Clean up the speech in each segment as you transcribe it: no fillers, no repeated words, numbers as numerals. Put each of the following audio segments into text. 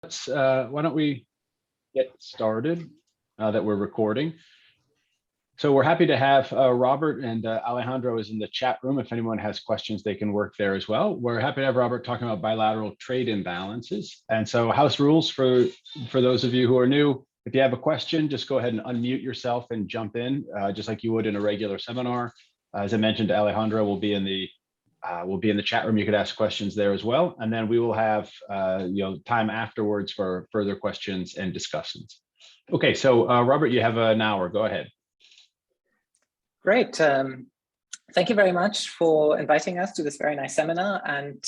Why don't we get started that we're recording. So we're happy to have Robert, and Alejandro is in the chat room. If anyone has questions, they can work there as well. We're happy to have Robert talking about bilateral trade imbalances. And so house rules for those of you who are new, if you have a question, just go ahead and unmute yourself and jump in, just like you would in a regular seminar. As I mentioned, Alejandro will be in the chat room. You could ask questions there as well. And then we will have time afterwards for further questions and discussions. Okay, so Robert, you have an hour. Go ahead. Great. Thank you very much for inviting us to this very nice seminar. And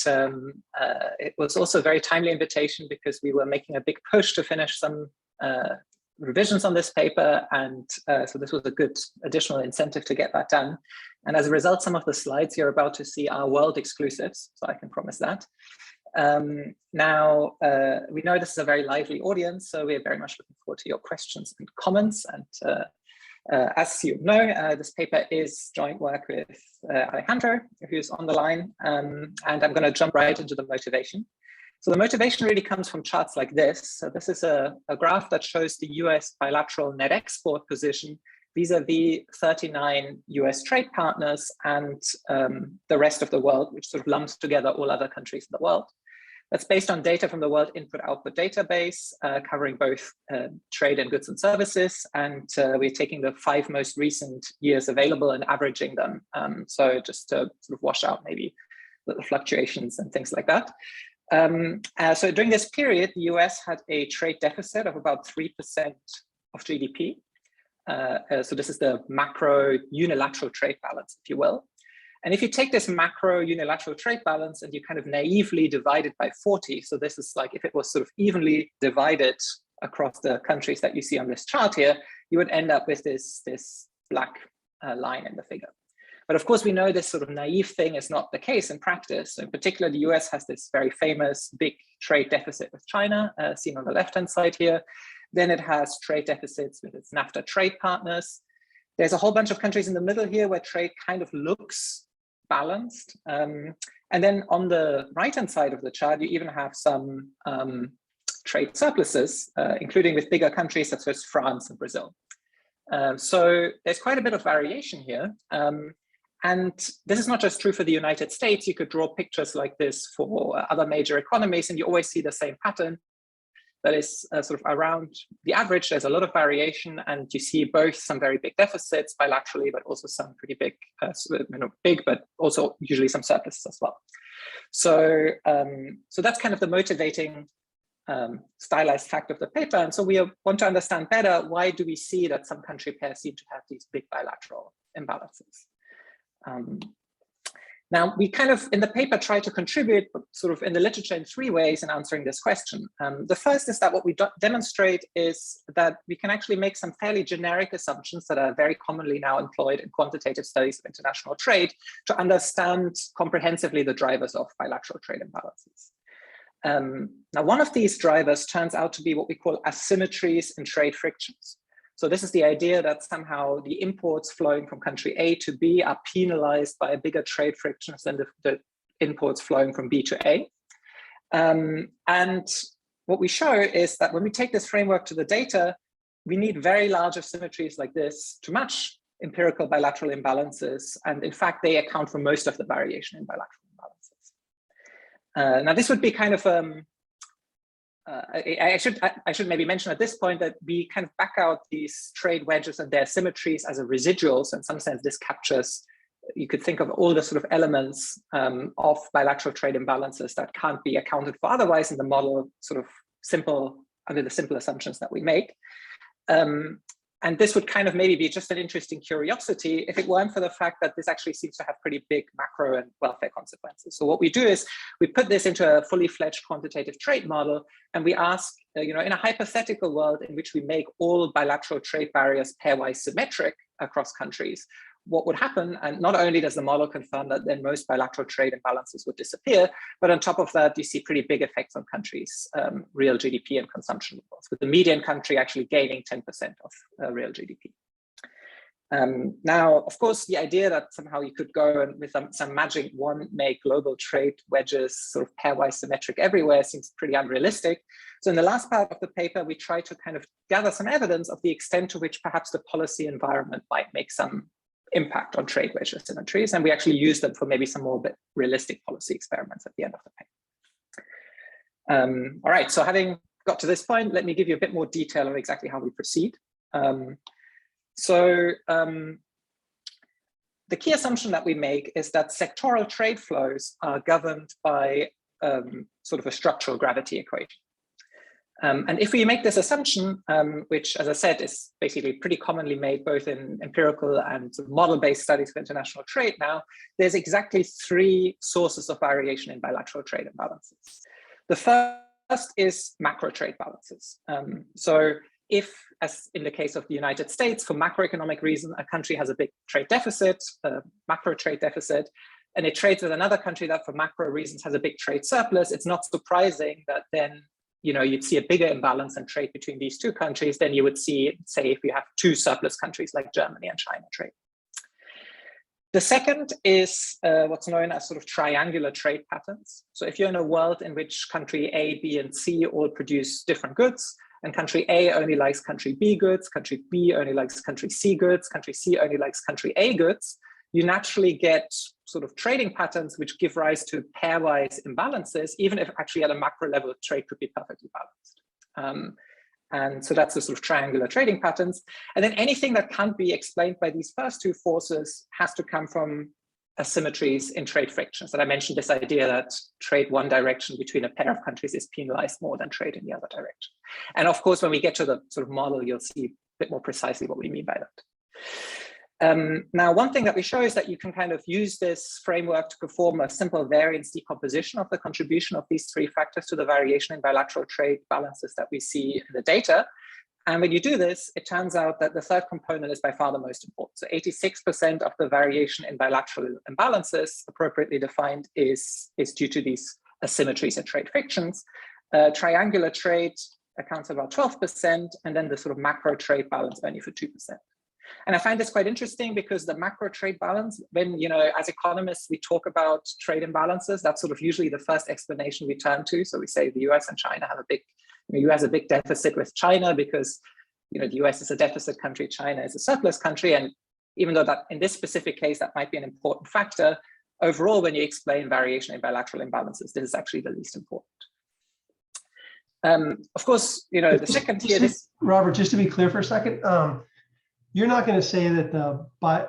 it was also a very timely invitation because we were making a big push to finish some revisions on this paper. And so this was a good additional incentive to get that done. And as a result, some of the slides you're about to see are world exclusives, so I can promise that. Now, we know this is a very lively audience, so we're very much looking forward to your questions and comments. And as you know, this paper is joint work with Alejandro, who's on the line, and I'm going to jump right into the motivation. So the motivation really comes from charts like this. So this is a graph that shows the US bilateral net export position vis-a-vis 39 US trade partners and the rest of the world, which sort of lumps together all other countries in the world. That's based on data from the World Input-Output Database, covering both trade and goods and services. And we're taking the 5 most recent years available and averaging them. So just to sort of wash out maybe the fluctuations and things like that. So during this period, the US had a trade deficit of about 3% of GDP. So this is the macro unilateral trade balance, if you will. And if you take this macro unilateral trade balance and you kind of naively divide it by 40, so this is like if it was sort of evenly divided across the countries that you see on this chart here, you would end up with this black line in the figure. But of course, we know this sort of naive thing is not the case in practice. So in particular, the US has this very famous big trade deficit with China, seen on the left-hand side here. Then it has trade deficits with its NAFTA trade partners. There's a whole bunch of countries in the middle here where trade kind of looks balanced. And then on the right-hand side of the chart, you even have some trade surpluses, including with bigger countries such as France and Brazil. So there's quite a bit of variation here. And this is not just true for the United States. You could draw pictures like this for other major economies, and you always see the same pattern. That is sort of around the average. There's a lot of variation, and you see both some very big deficits bilaterally, but also some pretty big, big, but also usually some surpluses as well. So, so that's kind of the motivating stylized fact of the paper. And so we want to understand better, why do we see that some country pairs seem to have these big bilateral imbalances? Now, we kind of, in the paper, try to contribute sort of in the literature in 3 ways in answering this question. The first is that what we demonstrate is that we can actually make some fairly generic assumptions that are very commonly now employed in quantitative studies of international trade to understand comprehensively the drivers of bilateral trade imbalances. Now, one of these drivers turns out to be what we call asymmetries in trade frictions. So this is the idea that somehow the imports flowing from country A to B are penalized by a bigger trade frictions than the imports flowing from B to A. And what we show is that when we take this framework to the data, we need very large asymmetries like this to match empirical bilateral imbalances. And in fact, they account for most of the variation in bilateral imbalances. Now, this would be kind of I should maybe mention at this point that we kind of back out these trade wedges and their symmetries as a residual. So in some sense, this captures, you could think of all the sort of elements of bilateral trade imbalances that can't be accounted for otherwise in the model, sort of simple, under the simple assumptions that we make. And this would kind of maybe be just an interesting curiosity if it weren't for the fact that this actually seems to have pretty big macro and welfare consequences. So what we do is we put this into a fully fledged quantitative trade model, and we ask, in a hypothetical world in which we make all bilateral trade barriers pairwise symmetric across countries, what would happen? And not only does the model confirm that then most bilateral trade imbalances would disappear, but on top of that, you see pretty big effects on countries' real GDP and consumption levels, with the median country actually gaining 10% of real GDP. Now, of course, the idea that somehow you could go and with some magic wand make global trade wedges sort of pairwise symmetric everywhere seems pretty unrealistic. So in the last part of the paper, we try to kind of gather some evidence of the extent to which perhaps the policy environment might make some impact on trade wedge asymmetries. And we actually use them for maybe some more bit realistic policy experiments at the end of the paper. All right, so having got to this point, let me give you a bit more detail on exactly how we proceed. The key assumption that we make is that sectoral trade flows are governed by sort of a structural gravity equation. And if we make this assumption, which, as I said, is basically pretty commonly made both in empirical and sort of model-based studies for international trade now, there's exactly 3 sources of variation in bilateral trade imbalances. The first is macro trade balances. So if, as in the case of the United States, for macroeconomic reason, a country has a big trade deficit, a macro trade deficit, and it trades with another country that for macro reasons has a big trade surplus, it's not surprising that then you'd see a bigger imbalance in trade between these 2 countries than you would see, say, if you have 2 surplus countries like Germany and China trade. The second is what's known as sort of triangular trade patterns. So if you're in a world in which country A, B, and C all produce different goods, and country A only likes country B goods, country B only likes country C goods, country C only likes country A goods, you naturally get sort of trading patterns which give rise to pairwise imbalances, even if actually at a macro level, trade could be perfectly balanced. And so that's the sort of triangular trading patterns. And then anything that can't be explained by these first 2 forces has to come from asymmetries in trade frictions. And I mentioned this idea that trade one direction between a pair of countries is penalized more than trade in the other direction. And of course, when we get to the sort of model, you'll see a bit more precisely what we mean by that. Now, one thing that we show is that you can kind of use this framework to perform a simple variance decomposition of the contribution of these 3 factors to the variation in bilateral trade balances that we see in the data. And when you do this, it turns out that the third component is by far the most important. So 86% of the variation in bilateral imbalances, appropriately defined, is due to these asymmetries in trade frictions. Triangular trade accounts for about 12%, and then the sort of macro trade balance only for 2%. And I find this quite interesting because the macro trade balance, when, as economists, we talk about trade imbalances, that's sort of usually the first explanation we turn to. So we say the US and China have a big, US a big deficit with China because, the US is a deficit country, China is a surplus country. And even though that in this specific case, that might be an important factor, overall, when you explain variation in bilateral imbalances, this is actually the least important. Of course, the second tier, Robert, just to be clear for a second, you're not going to say that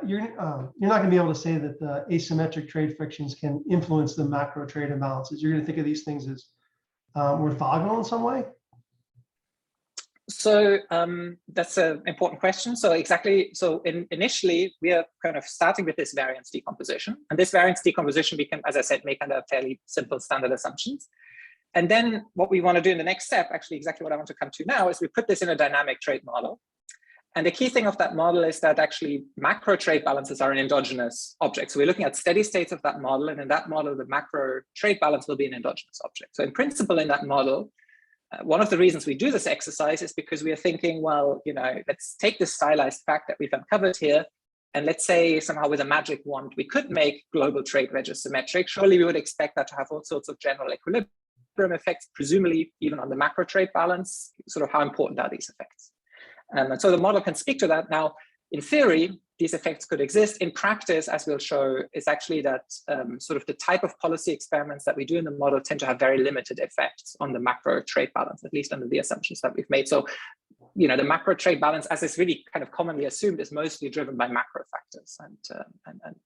you're not going to be able to say that the asymmetric trade frictions can influence the macro trade imbalances. You're going to think of these things as orthogonal in some way. So that's an important question. So initially we are kind of starting with this variance decomposition, and this variance decomposition we can, as I said, make under fairly simple standard assumptions. And then what we want to do in the next step, actually exactly what I want to come to now, is we put this in a dynamic trade model. And the key thing of that model is that actually macro trade balances are an endogenous object. So we're looking at steady states of that model. And in that model, the macro trade balance will be an endogenous object. So in principle, in that model, one of the reasons we do this exercise is because we are thinking, well, let's take this stylized fact that we've uncovered here. And let's say somehow with a magic wand, we could make global trade wedges symmetric. Surely we would expect that to have all sorts of general equilibrium effects, presumably even on the macro trade balance. Sort of how important are these effects? And so the model can speak to that. Now, in theory, these effects could exist. In practice, as we'll show, is actually that sort of the type of policy experiments that we do in the model tend to have very limited effects on the macro trade balance, at least under the assumptions that we've made. So, the macro trade balance, as is really kind of commonly assumed, is mostly driven by macro factors, and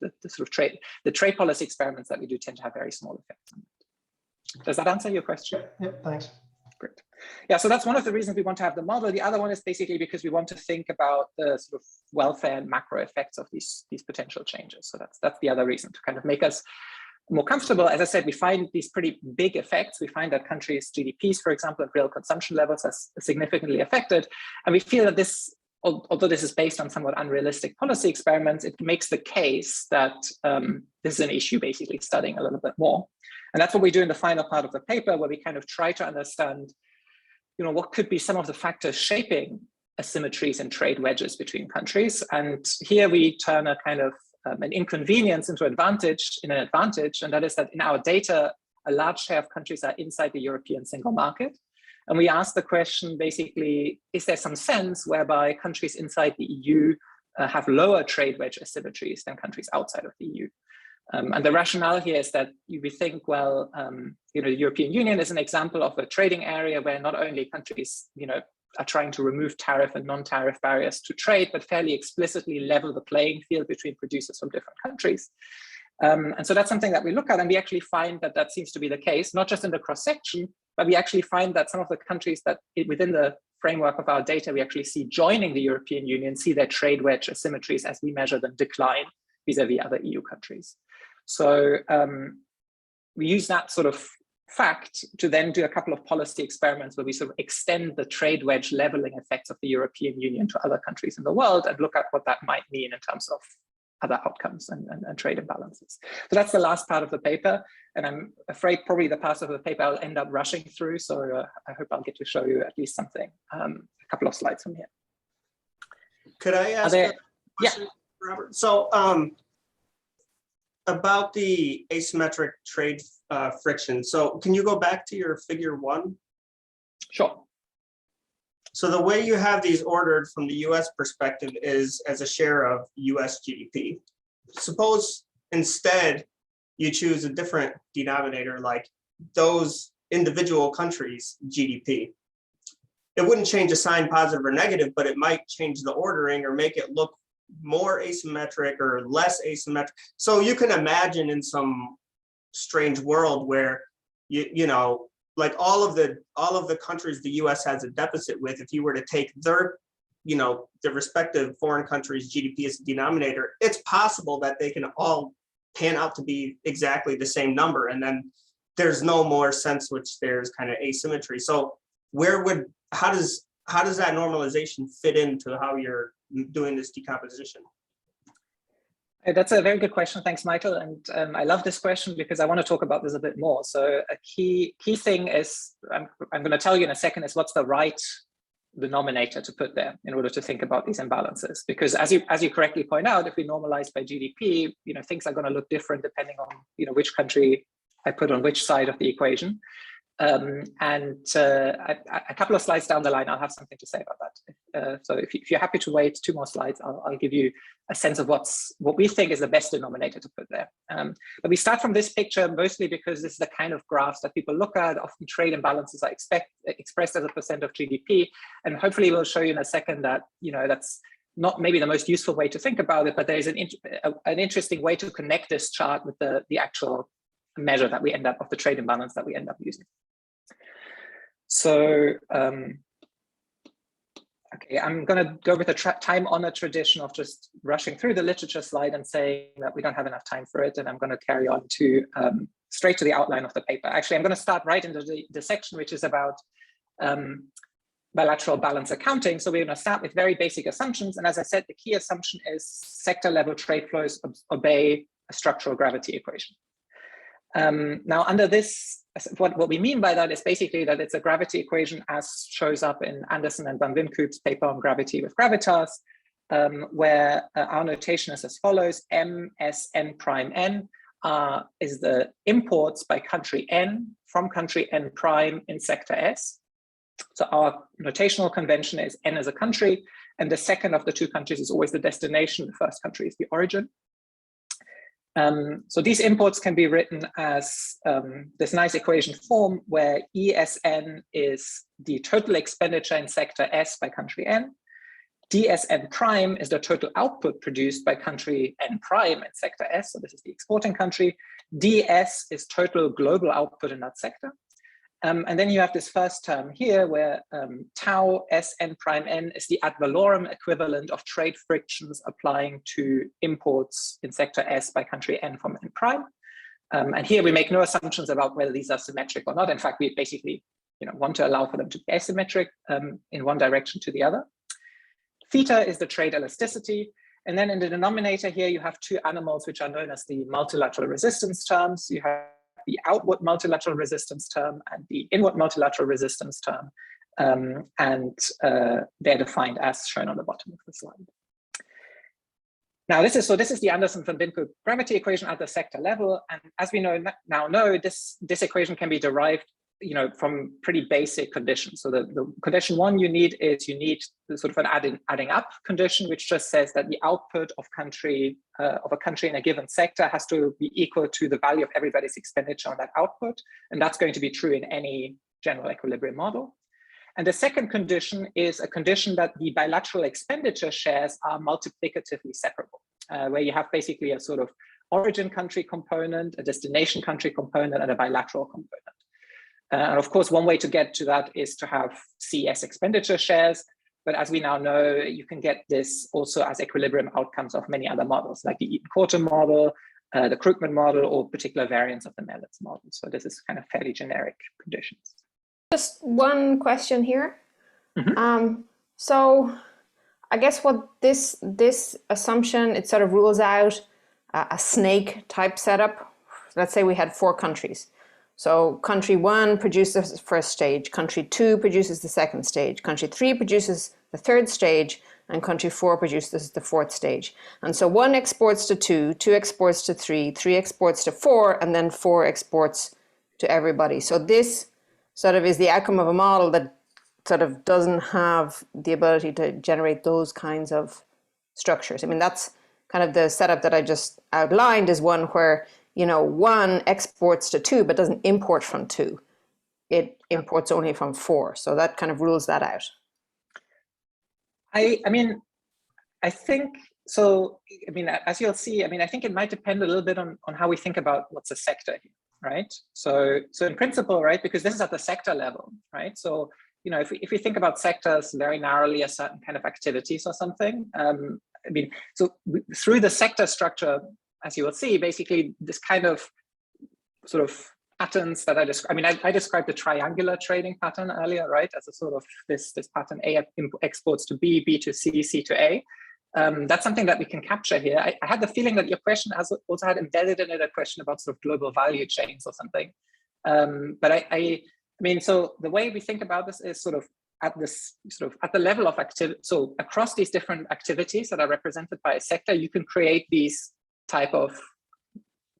the sort of trade policy experiments that we do tend to have very small effects on it. Does that answer your question? Yeah, thanks. Great. Yeah, so that's one of the reasons we want to have the model. The other one is basically because we want to think about the sort of welfare and macro effects of these potential changes. So that's the other reason, to kind of make us more comfortable. As I said, we find these pretty big effects. We find that countries' GDPs, for example, and real consumption levels are significantly affected. And we feel that this, although this is based on somewhat unrealistic policy experiments, it makes the case that this is an issue basically studying a little bit more. And that's what we do in the final part of the paper, where we kind of try to understand, what could be some of the factors shaping asymmetries and trade wedges between countries. And here we turn a kind of an inconvenience into an advantage, and that is that in our data, a large share of countries are inside the European single market. And we ask the question, basically, is there some sense whereby countries inside the EU have lower trade wedge asymmetries than countries outside of the EU? And the rationale here is that we think, well, the European Union is an example of a trading area where not only countries, are trying to remove tariff and non-tariff barriers to trade, but fairly explicitly level the playing field between producers from different countries. And so that's something that we look at, and we actually find that that seems to be the case, not just in the cross-section, but we actually find that some of the countries that within the framework of our data, we actually see joining the European Union, see their trade wedge asymmetries as we measure them decline vis-a-vis other EU countries. So we use that sort of fact to then do a couple of policy experiments where we sort of extend the trade wedge leveling effects of the European Union to other countries in the world and look at what that might mean in terms of other outcomes and trade imbalances. So that's the last part of the paper. And I'm afraid probably the part of the paper I'll end up rushing through. So I hope I'll get to show you at least something, a couple of slides from here. Could I ask a question, Robert? So about the asymmetric trade friction. So can you go back to your figure 1? Sure. So the way you have these ordered from the US perspective is as a share of US GDP. Suppose instead you choose a different denominator, like those individual countries' GDP. It wouldn't change a sign positive or negative, but it might change the ordering or make it look more asymmetric or less asymmetric. So you can imagine in some strange world where like all of the countries the US has a deficit with, if you were to take their, the respective foreign countries' GDP as a denominator, it's possible that they can all pan out to be exactly the same number. And then there's no more sense which there's kind of asymmetry. So how does that normalization fit into how you're doing this decomposition? That's a very good question. Thanks, Michael. And I love this question because I want to talk about this a bit more. So a key thing is, I'm going to tell you in a second, is what's the right denominator to put there in order to think about these imbalances. Because as you correctly point out, if we normalize by GDP, things are going to look different depending on which country I put on which side of the equation. A couple of slides down the line, I'll have something to say about that. So if you're happy to wait 2 more slides, I'll give you a sense of what we think is the best denominator to put there. But we start from this picture mostly because this is the kind of graphs that people look at. Often trade imbalances are expressed as a % of GDP, and hopefully we'll show you in a second that that's not maybe the most useful way to think about it, but there is an interesting way to connect this chart with the actual measure that we end up of the trade imbalance that we end up using. So, okay, I'm going to go with a time-honored tradition of just rushing through the literature slide and saying that we don't have enough time for it, and I'm going to carry on to straight to the outline of the paper. Actually, I'm going to start right into the section which is about bilateral balance accounting. So we're going to start with very basic assumptions, and as I said, the key assumption is sector-level trade flows obey a structural gravity equation. Now, under this, what we mean by that is basically that it's a gravity equation as shows up in Anderson and Van Wimkoop's paper on gravity with gravitas, where our notation is as follows: M, S, N prime N is the imports by country N from country N prime in sector S. So our notational convention is N as a country, and the second of the 2 countries is always the destination. The first country is the origin. So these imports can be written as this nice equation form where ESN is the total expenditure in sector S by country N. DSN prime is the total output produced by country N prime in sector S. So this is the exporting country. DS is total global output in that sector. And then you have this first term here where tau Sn prime N is the ad valorem equivalent of trade frictions applying to imports in sector S by country N from N prime. And here we make no assumptions about whether these are symmetric or not. In fact, we basically want to allow for them to be asymmetric in one direction to the other. Theta is the trade elasticity. And then in the denominator here, you have 2 animals which are known as the multilateral resistance terms. You have the outward multilateral resistance term and the inward multilateral resistance term. and they're defined as shown on the bottom of the slide. Now, this is the Anderson van Binkel gravity equation at the sector level, and as we know this equation can be derived, from pretty basic conditions. So the condition one you need sort of an adding up condition, which just says that the output of a country in a given sector has to be equal to the value of everybody's expenditure on that output, and that's going to be true in any general equilibrium model. And the second condition is a condition that the bilateral expenditure shares are multiplicatively separable, where you have basically a sort of origin country component, a destination country component, and a bilateral component. And of course, one way to get to that is to have CS expenditure shares. But as we now know, you can get this also as equilibrium outcomes of many other models, like the Eaton-Corton model, the Krugman model, or particular variants of the Mellitz model. So this is kind of fairly generic conditions. Just one question here. Mm-hmm. So I guess what this assumption, it sort of rules out a snake type setup. Let's say we had 4 countries. So country 1 produces the first stage, country 2 produces the second stage, country 3 produces the third stage, and country 4 produces the fourth stage. And so 1 exports to 2, 2 exports to 3, 3 exports to 4, and then 4 exports to everybody. So this sort of is the outcome of a model that sort of doesn't have the ability to generate those kinds of structures. I mean, that's kind of the setup that I just outlined, is one where 1 exports to 2 but doesn't import from 2. It imports only from 4. So that kind of rules that out. I think so. As you'll see, I think it might depend a little bit on how we think about what's a sector here, right? So in principle, right, because this is at the sector level, right? So if we think about sectors very narrowly as certain kind of activities or something, through the sector structure, as you will see, basically this kind of sort of patterns that I described. I described the triangular trading pattern earlier, right? As a sort of this pattern: A exports to B, B to C, C to A. That's something that we can capture here. I had the feeling that your question also had embedded in it a question about sort of global value chains or something. So the way we think about this is sort of at the level of activity. So across these different activities that are represented by a sector, you can create these type of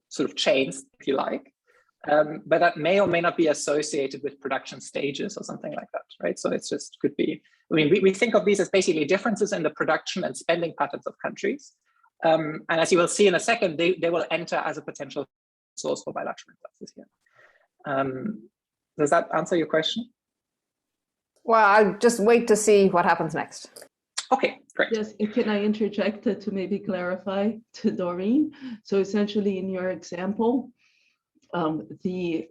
sort of chains, if you like, but that may or may not be associated with production stages or something like that, right? So it's just could be. We think of these as basically differences in the production and spending patterns of countries, and as you will see in a second, they will enter as a potential source for bilateral imbalances here. Does that answer your question? Well, I'll just wait to see what happens next. Okay, great. Yes, and can I interject to maybe clarify to Doreen? So essentially in your example, the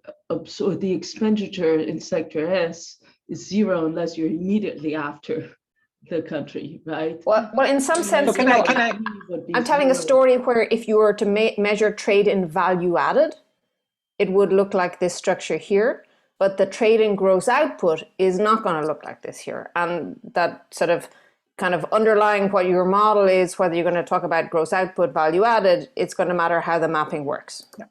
expenditure in sector S is 0 unless you're immediately after the country, right? Well, in some sense, I'm telling a story where if you were to measure trade in value added, it would look like this structure here, but the trade in gross output is not going to look like this here. And that sort of kind of underlying what your model is, whether you're going to talk about gross output, value added, it's going to matter how the mapping works. Yeah.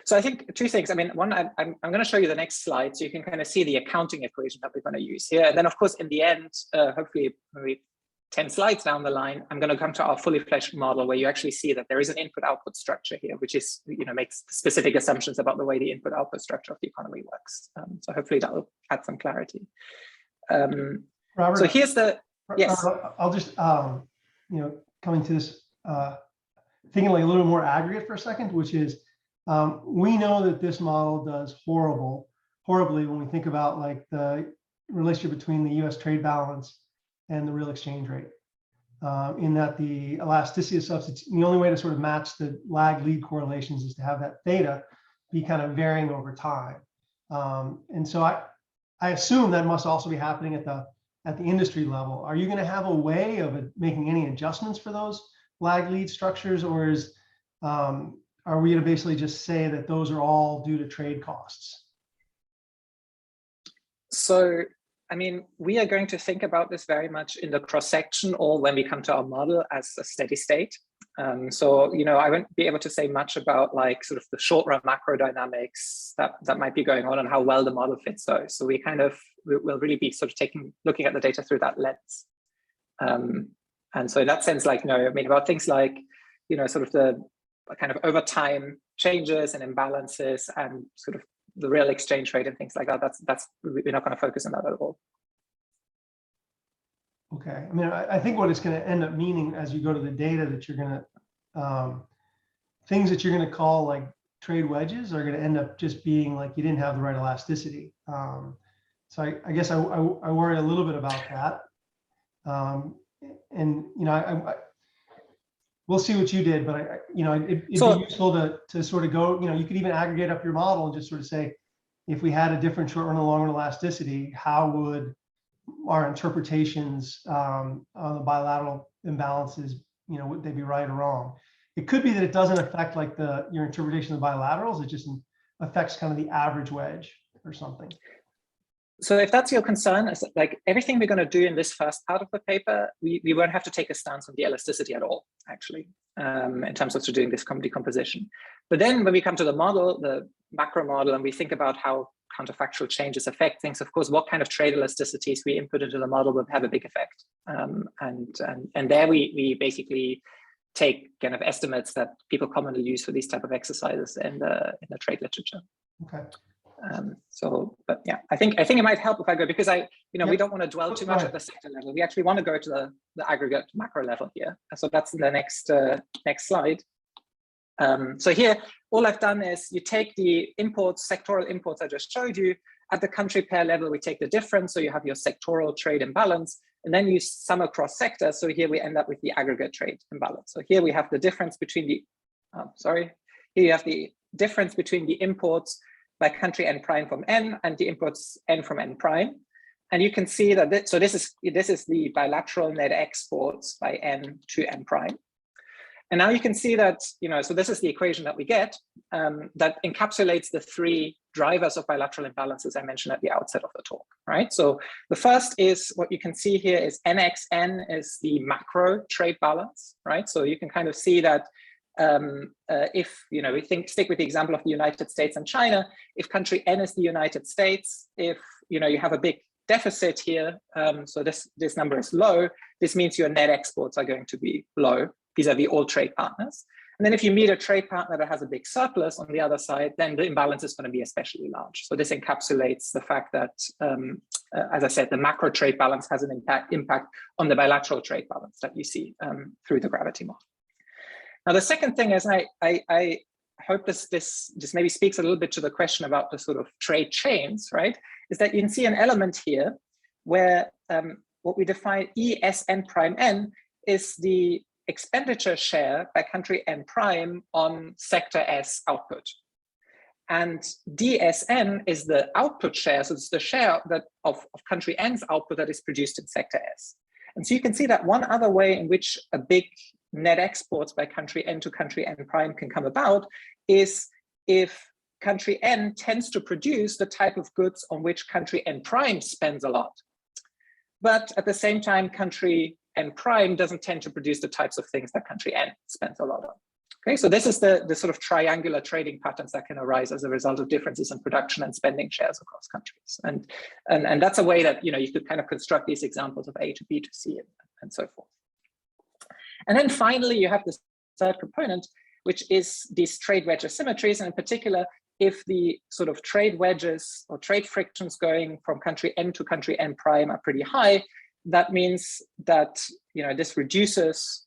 So I think 2 things. One, I'm going to show you the next slide so you can kind of see the accounting equation that we're going to use here. And then, of course, in the end, hopefully maybe 10 slides down the line, I'm going to come to our fully fleshed model where you actually see that there is an input-output structure here, which is, makes specific assumptions about the way the input-output structure of the economy works. So hopefully that will add some clarity. Robert, so here's the, yes. Robert, I'll just, coming to this, thinking like a little more aggregate for a second, which is, we know that this model does horribly when we think about like the relationship between the U.S. trade balance and the real exchange rate, in that the elasticity of substitution, the only way to sort of match the lag lead correlations is to have that theta be kind of varying over time. And so I assume that must also be happening at the industry level. Are you going to have a way of making any adjustments for those lag lead structures, or are we going to basically just say that those are all due to trade costs? So I mean, we are going to think about this very much in the cross-section or when we come to our model as a steady state. So, you know, I won't be able to say much about like sort of the short-run macro dynamics that might be going on and how well the model fits those. So we kind of will really be sort of looking at the data through that lens. And so in that sense, like, no, I mean, about things like, you know, sort of the kind of over time changes and imbalances and sort of the real exchange rate and things like that. We're not going to focus on that at all. Okay. I mean, I think what it's going to end up meaning as you go to the data that you're going to, things that you're going to call like trade wedges are going to end up just being like you didn't have the right elasticity. So I guess I worry a little bit about that. And, you know, we'll see what you did, but you know, it'd be useful to sort of go, you know, you could even aggregate up your model and just sort of say, if we had a different short run and long run elasticity, how would our interpretations on the bilateral imbalances, you know, would they be right or wrong? It could be that it doesn't affect like your interpretation of the bilaterals, it just affects kind of the average wedge or something. So if that's your concern, is like everything we're going to do in this first part of the paper, we won't have to take a stance on the elasticity at all, actually, in terms of doing this decomposition. But then when we come to the model, the macro model, and we think about how counterfactual changes affect things, of course, what kind of trade elasticities we input into the model will have a big effect. And there we basically take kind of estimates that people commonly use for these type of exercises in the trade literature. Okay. But yeah, I think it might help if I go, because we don't want to dwell too much Right. at the sector level. We actually want to go to the aggregate macro level here. So that's the next slide. So here, all I've done is you take the imports, sectoral imports I just showed you. At the country pair level, we take the difference. So you have your sectoral trade imbalance, and then you sum across sectors. So here we end up with the aggregate trade imbalance. So here we have the difference between here you have the difference between the imports by country n prime from n and the imports n from n prime. And you can see that this is the bilateral net exports by n to n prime. And now you can see that, so this is the equation that we get that encapsulates the three drivers of bilateral imbalances I mentioned at the outset of the talk, right? So the first is what you can see here is nxn is the macro trade balance, right? So you can kind of see that if we stick with the example of the United States and China, if country n is the United States, if you have a big deficit here, so this number is low, this means your net exports are going to be low vis-a-vis all trade partners. And then if you meet a trade partner that has a big surplus on the other side, then the imbalance is going to be especially large. So this encapsulates the fact that, as I said, the macro trade balance has an impact on the bilateral trade balance that you see through the gravity model. Now, the second thing is, I hope this maybe speaks a little bit to the question about the sort of trade chains, right? Is that you can see an element here where what we define ESN prime N is the expenditure share by country N prime on sector S output. And DSN is the output share, so it's the share of country N's output that is produced in sector S. And so you can see that one other way in which a big net exports by country N to country N prime can come about is if country N tends to produce the type of goods on which country N prime spends a lot. But at the same time, country N prime doesn't tend to produce the types of things that country N spends a lot on. Okay, so this is the sort of triangular trading patterns that can arise as a result of differences in production and spending shares across countries. And that's a way that you could kind of construct these examples of A to B to C and so forth. And then finally, you have this third component, which is these trade wedge asymmetries, and in particular, if the sort of trade wedges or trade frictions going from country N to country N prime are pretty high, that means that this reduces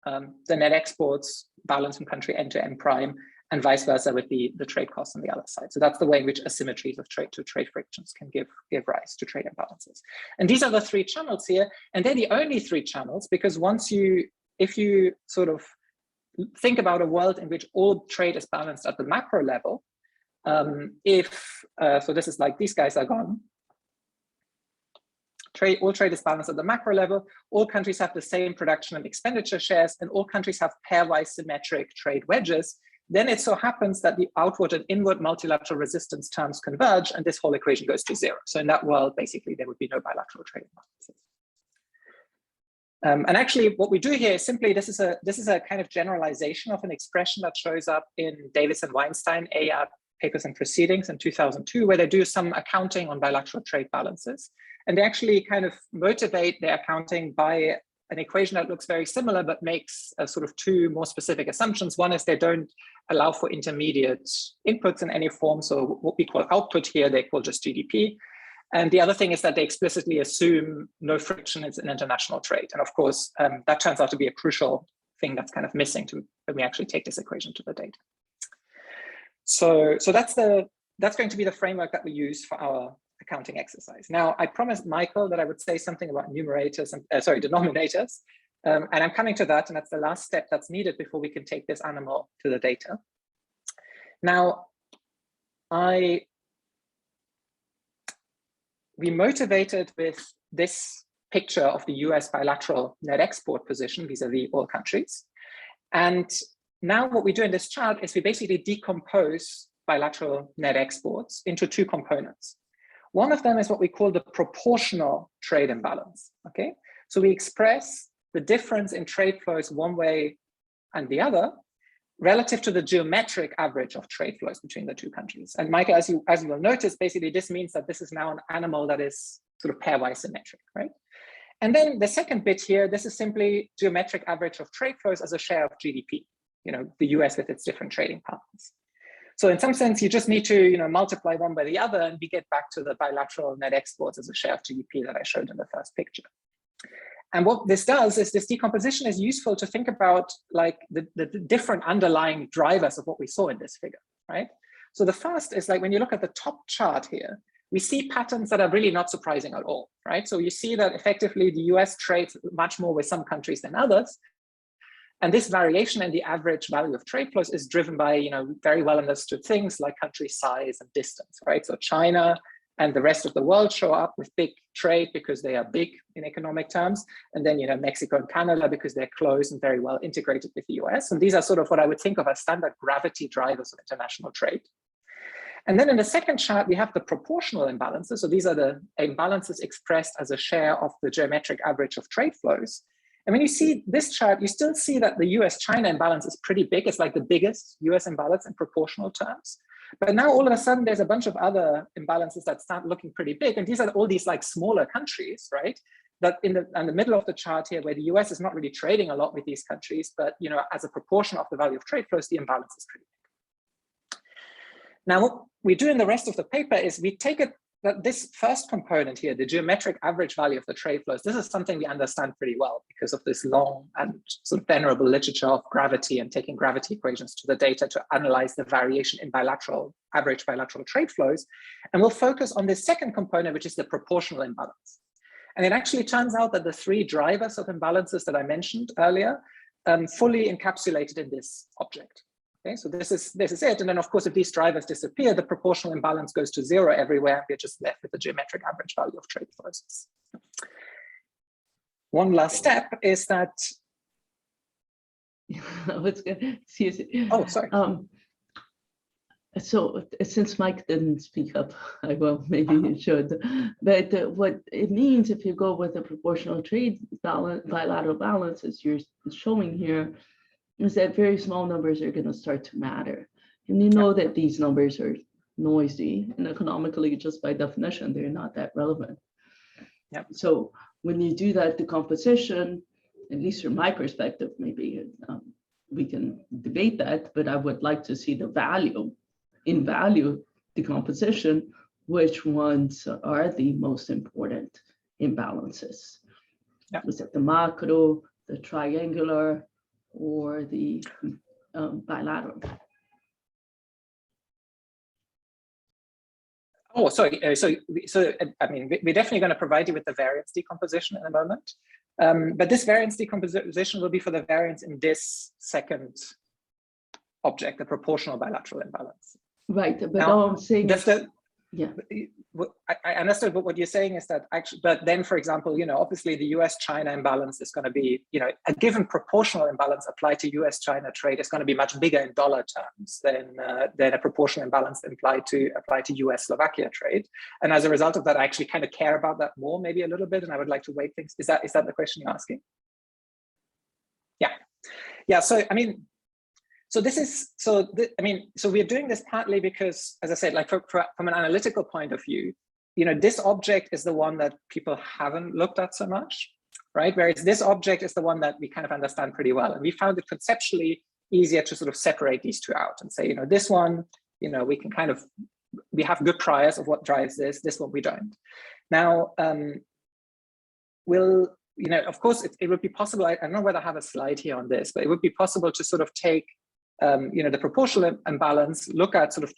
the net exports balance from country N to N prime, and vice versa with the trade costs on the other side. So that's the way in which asymmetries of trade to trade frictions can give rise to trade imbalances. And these are the three channels here, and they're the only three channels, because if you sort of think about a world in which all trade is balanced at the macro level, so this is like these guys are gone, all trade is balanced at the macro level, all countries have the same production and expenditure shares, and all countries have pairwise symmetric trade wedges, then it so happens that the outward and inward multilateral resistance terms converge, and this whole equation goes to zero. So in that world, basically, there would be no bilateral trade imbalances. And actually, what we do here is simply, this is a kind of generalization of an expression that shows up in Davis and Weinstein AR Papers and Proceedings in 2002, where they do some accounting on bilateral trade balances. And they actually kind of motivate their accounting by an equation that looks very similar, but makes sort of two more specific assumptions. One is they don't allow for intermediate inputs in any form. So what we call output here, they call just GDP. And the other thing is that they explicitly assume no friction in international trade. And of course, that turns out to be a crucial thing that's kind of missing when we actually take this equation to the data. So that's going to be the framework that we use for our accounting exercise. Now, I promised Michael that I would say something about numerators and denominators. And I'm coming to that, and that's the last step that's needed before we can take this animal to the data. Now, we motivated with this picture of the US bilateral net export position vis-a-vis all countries. And now what we do in this chart is we basically decompose bilateral net exports into two components. One of them is what we call the proportional trade imbalance, okay? So we express the difference in trade flows one way and the other relative to the geometric average of trade flows between the two countries. And Michael, as you will notice, basically this means that this is now an animal that is sort of pairwise symmetric, right? And then the second bit here, this is simply geometric average of trade flows as a share of GDP, the US with its different trading partners. So in some sense, you just need to multiply one by the other, and we get back to the bilateral net exports as a share of GDP that I showed in the first picture. And what this does is this decomposition is useful to think about like the different underlying drivers of what we saw in this figure, right? So the first is like when you look at the top chart here, we see patterns that are really not surprising at all, right? So you see that effectively the US trades much more with some countries than others. And this variation in the average value of trade flows is driven by very well understood things like country size and distance, right? So China and the rest of the world show up with big trade because they are big in economic terms. And then, Mexico and Canada because they're close and very well integrated with the US. And these are sort of what I would think of as standard gravity drivers of international trade. And then in the second chart, we have the proportional imbalances. So these are the imbalances expressed as a share of the geometric average of trade flows. And when you see this chart, you still see that the US-China imbalance is pretty big. It's like the biggest US imbalance in proportional terms. But now all of a sudden, there's a bunch of other imbalances that start looking pretty big. And these are all these like smaller countries, right? That in the middle of the chart here, where the US is not really trading a lot with these countries, but as a proportion of the value of trade flows, the imbalance is pretty big. Now, what we do in the rest of the paper is we take it that this first component here, the geometric average value of the trade flows, this is something we understand pretty well because of this long and sort of venerable literature of gravity and taking gravity equations to the data to analyze the variation in average bilateral trade flows. And we'll focus on this second component, which is the proportional imbalance. And it actually turns out that the three drivers of imbalances that I mentioned earlier fully encapsulated in this object. Okay, so this is it. And then of course, if these drivers disappear, the proportional imbalance goes to zero everywhere. We're just left with the geometric average value of trade flows. One last step is that. Oh, sorry. So since Mike didn't speak up, I will, maybe you should. But what it means if you go with a proportional trade bilateral balance, as you're showing here, is that very small numbers are going to start to matter. And you know that these numbers are noisy, and economically, just by definition, they're not that relevant. Yep. So when you do that decomposition, at least from my perspective, maybe we can debate that, but I would like to see the value decomposition, which ones are the most important imbalances. Yep. Is it the macro, the triangular, or the bilateral? Oh, sorry. So I mean, we're definitely going to provide you with the variance decomposition in a moment. But this variance decomposition will be for the variance in this second object, the proportional bilateral imbalance. Right, but now, all I'm saying is Yeah. I understood, but what you're saying is that actually, but then, for example, obviously the US-China imbalance is going to be, a given proportional imbalance applied to US-China trade is going to be much bigger in dollar terms than a proportional imbalance applied to US-Slovakia trade. And as a result of that, I actually kind of care about that more, maybe a little bit, and I would like to weight things. Is that the question you're asking? Yeah. So I mean. So we're doing this partly because, as I said, like from an analytical point of view, this object is the one that people haven't looked at so much, right? Whereas this object is the one that we kind of understand pretty well. And we found it conceptually easier to sort of separate these two out and say, this one, we can we have good priors of what drives this one we don't. Now, of course, it would be possible, I don't know whether I have a slide here on this, but it would be possible to sort of take the proportional imbalance, look at sort of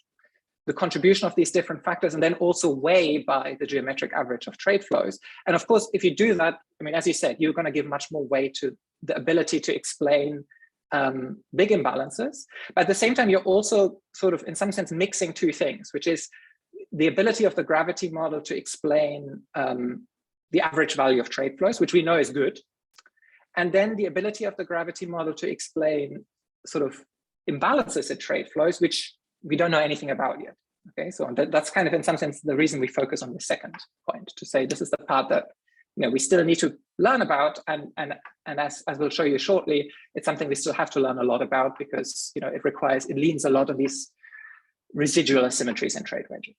the contribution of these different factors, and then also weigh by the geometric average of trade flows. And of course, if you do that, I mean, as you said, you're going to give much more weight to the ability to explain big imbalances. But at the same time, you're also sort of, in some sense, mixing two things, which is the ability of the gravity model to explain the average value of trade flows, which we know is good. And then the ability of the gravity model to explain sort of imbalances in trade flows, which we don't know anything about yet. Okay, so that's kind of, in some sense, the reason we focus on the second point, to say this is the part that we still need to learn about, and as we'll show you shortly, it's something we still have to learn a lot about, because it leans a lot on these residual asymmetries in trade wages.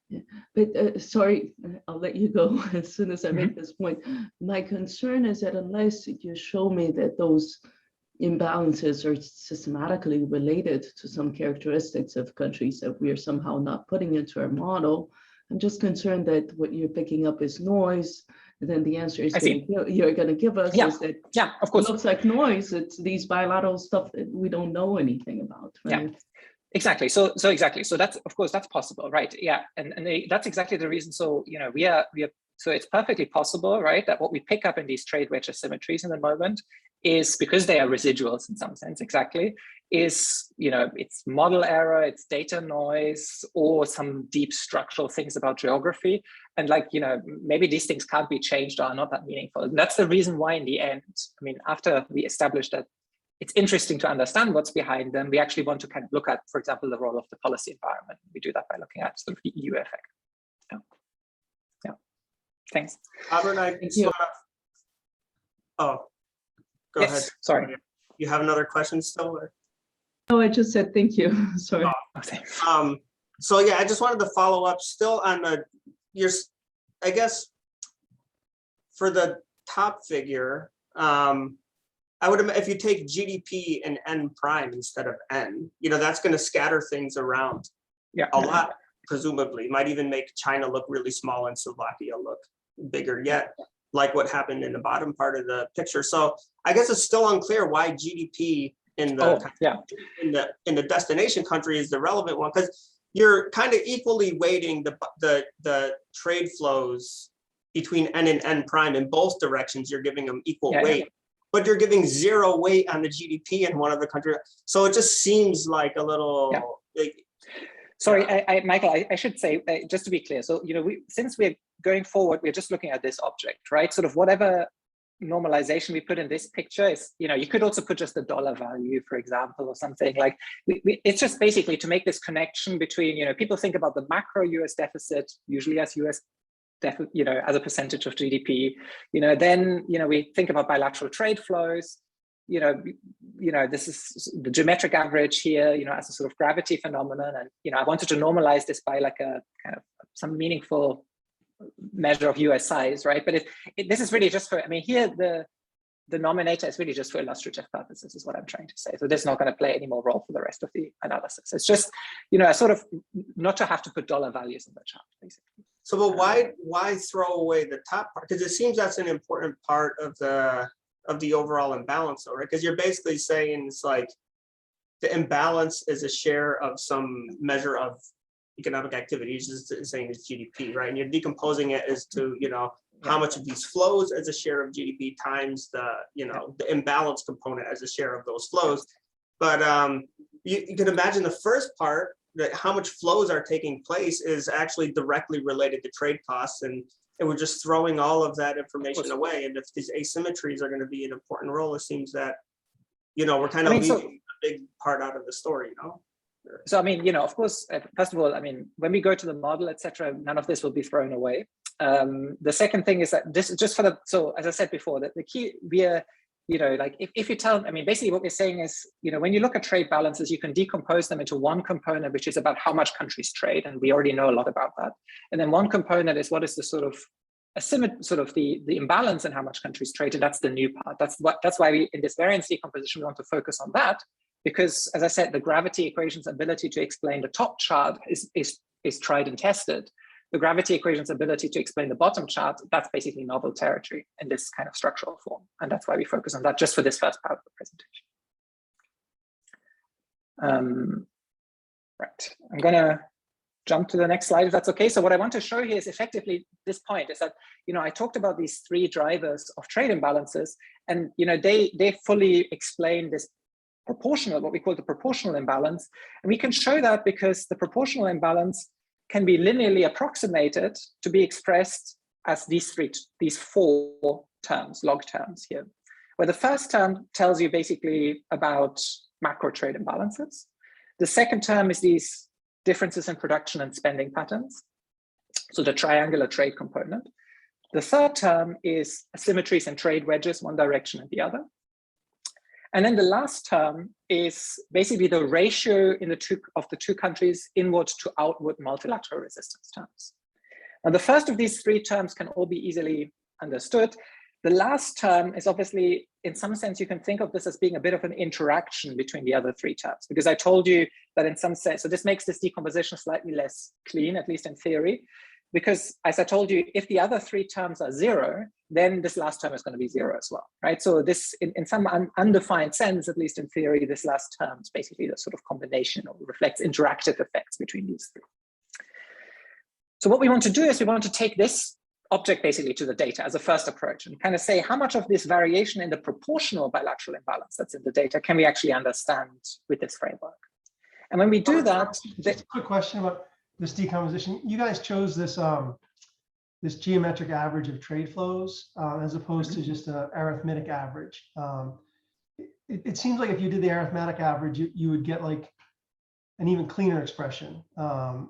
Yeah. But sorry, I'll let you go as soon as I make this point. My concern is that unless you show me that those imbalances are systematically related to some characteristics of countries that we are somehow not putting into our model, I'm just concerned that what you're picking up is noise. And then the answer is you're going to give us is that of course, it looks like noise. It's these bilateral stuff that we don't know anything about. Right? Yeah. Exactly. So exactly. So that's, of course, that's possible, right? Yeah, and that's exactly the reason. So we are. So it's perfectly possible, right, that what we pick up in these trade wedge asymmetries in the moment is, because they are residuals in some sense, exactly, is it's model error, it's data noise, or some deep structural things about geography, and maybe these things can't be changed or are not that meaningful. And that's the reason why, in the end, I mean, after we established that it's interesting to understand what's behind them, we actually want to kind of look at, for example, the role of the policy environment. We do that by looking at sort of the EU effect. Yeah. Thanks. Albert, go ahead. Sorry. You have another question still? Or? No, I just said thank you. Sorry. Oh, okay. So yeah, I just wanted to follow up still on I guess for the top figure, I would, if you take GDP and N prime instead of N, that's going to scatter things around a lot, presumably. Might even make China look really small and Slovakia look bigger yet, like what happened in the bottom part of the picture. So I guess it's still unclear why GDP in the destination country is the relevant one, because you're kind of equally weighting the trade flows between N and N prime in both directions. You're giving them equal weight. But you're giving zero weight on the GDP in one of the countries. So it just seems like a little... Sorry, Michael, I should say, just to be clear, so, since we're going forward, we're just looking at this object, right? Sort of whatever normalization we put in this picture is, you could also put just the dollar value, for example, or something like, it's just basically to make this connection between, people think about the macro US deficit, usually as US as a percentage of GDP, then, we think about bilateral trade flows, this is the geometric average here, as a sort of gravity phenomenon. And, I wanted to normalize this by like a kind of some meaningful measure of US size, right? But this is really just for, here, the denominator is really just for illustrative purposes, is what I'm trying to say. So this is not going to play any more role for the rest of the analysis. It's just, sort of not to have to put dollar values in the chart, basically. So, but why throw away the top part? Because it seems that's an important part of the overall imbalance, though, right? Because you're basically saying it's like the imbalance is a share of some measure of economic activity. You're just saying it's GDP, right? And you're decomposing it as to, how much of these flows as a share of GDP times the, the imbalance component as a share of those flows. But you can imagine the first part how much flows are taking place is actually directly related to trade costs, and we're just throwing all of that information away. And if these asymmetries are going to be an important role, it seems that, you know, we're kind of leaving a big part out of the story, you know? So, I mean, you know, of course, first of all, I mean, when we go to the model, etc., none of this will be thrown away. The second thing is that this is just for the, so as I said before, that the key, we are, you know, like if you tell, I mean, basically what we're saying is, you know, when you look at trade balances, you can decompose them into one component, which is about how much countries trade. And we already know a lot about that. And then one component is what is the sort of the imbalance in how much countries trade. And that's the new part. That's why we, in this variance decomposition, we want to focus on that. Because as I said, the gravity equation's ability to explain the top chart is tried and tested. The gravity equation's ability to explain the bottom chart, that's basically novel territory in this kind of structural form. And that's why we focus on that just for this first part of the presentation. Right, I'm gonna jump to the next slide if that's okay. So what I want to show here is effectively this point is that, you know, I talked about these three drivers of trade imbalances, and, you know, they fully explain this proportional, what we call the proportional imbalance. And we can show that because the proportional imbalance can be linearly approximated to be expressed as these four terms, log terms here, where the first term tells you basically about macro trade imbalances. The second term is these differences in production and spending patterns, so the triangular trade component. The third term is asymmetries and trade wedges, one direction and the other. And then the last term is basically the ratio in the two countries inward to outward multilateral resistance terms. Now, the first of these three terms can all be easily understood. The last term is obviously, in some sense, you can think of this as being a bit of an interaction between the other three terms, because I told you that in some sense, so this makes this decomposition slightly less clean, at least in theory, because as I told you, if the other three terms are zero, then this last term is going to be zero as well, right? So this, in some undefined sense, at least in theory, this last term is basically the sort of combination or reflects interactive effects between these three. So what we want to do is we want to take this object basically to the data as a first approach and kind of say how much of this variation in the proportional bilateral imbalance that's in the data can we actually understand with this framework. And when we do that, just a quick question about this decomposition. You guys chose this this geometric average of trade flows as opposed to just an arithmetic average. It seems like if you did the arithmetic average, you would get like an even cleaner expression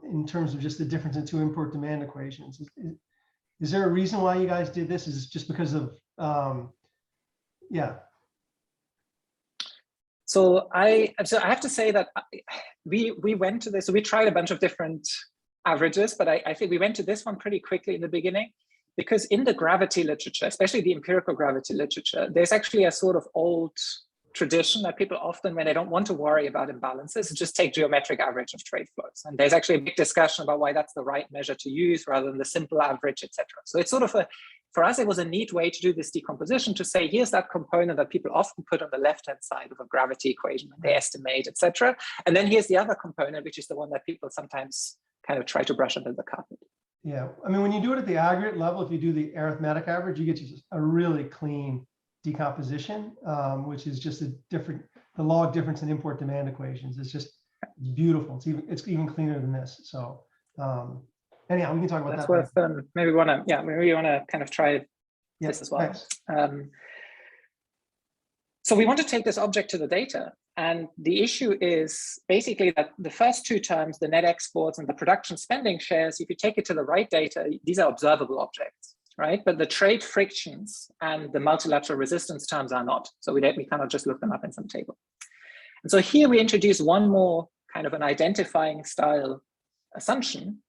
in terms of just the difference in two import demand equations. Is there a reason why you guys did this? Is it just because of, yeah. So I have to say that we went to this, so we tried a bunch of different averages, but I think we went to this one pretty quickly in the beginning, because in the gravity literature, especially the empirical gravity literature, there's actually a sort of old tradition that people often, when they don't want to worry about imbalances, just take geometric average of trade flows. And there's actually a big discussion about why that's the right measure to use rather than the simple average, etc. So it's sort of for us, it was a neat way to do this decomposition, to say, here's that component that people often put on the left-hand side of a gravity equation when they estimate, etc. And then here's the other component, which is the one that people sometimes kind of try to brush under the carpet. Yeah, I mean, when you do it at the aggregate level, if you do the arithmetic average, you get just a really clean decomposition, which is just the log difference in import demand equations. It's just beautiful. It's even cleaner than this. So anyhow, we can talk about that's that. That's worth, maybe we want to kind of try this as well. So we want to take this object to the data. And the issue is basically that the first two terms, the net exports and the production spending shares, if you take it to the right data, these are observable objects, right? But the trade frictions and the multilateral resistance terms are not. So we cannot just look them up in some table. And so here we introduce one more kind of an identifying style assumption,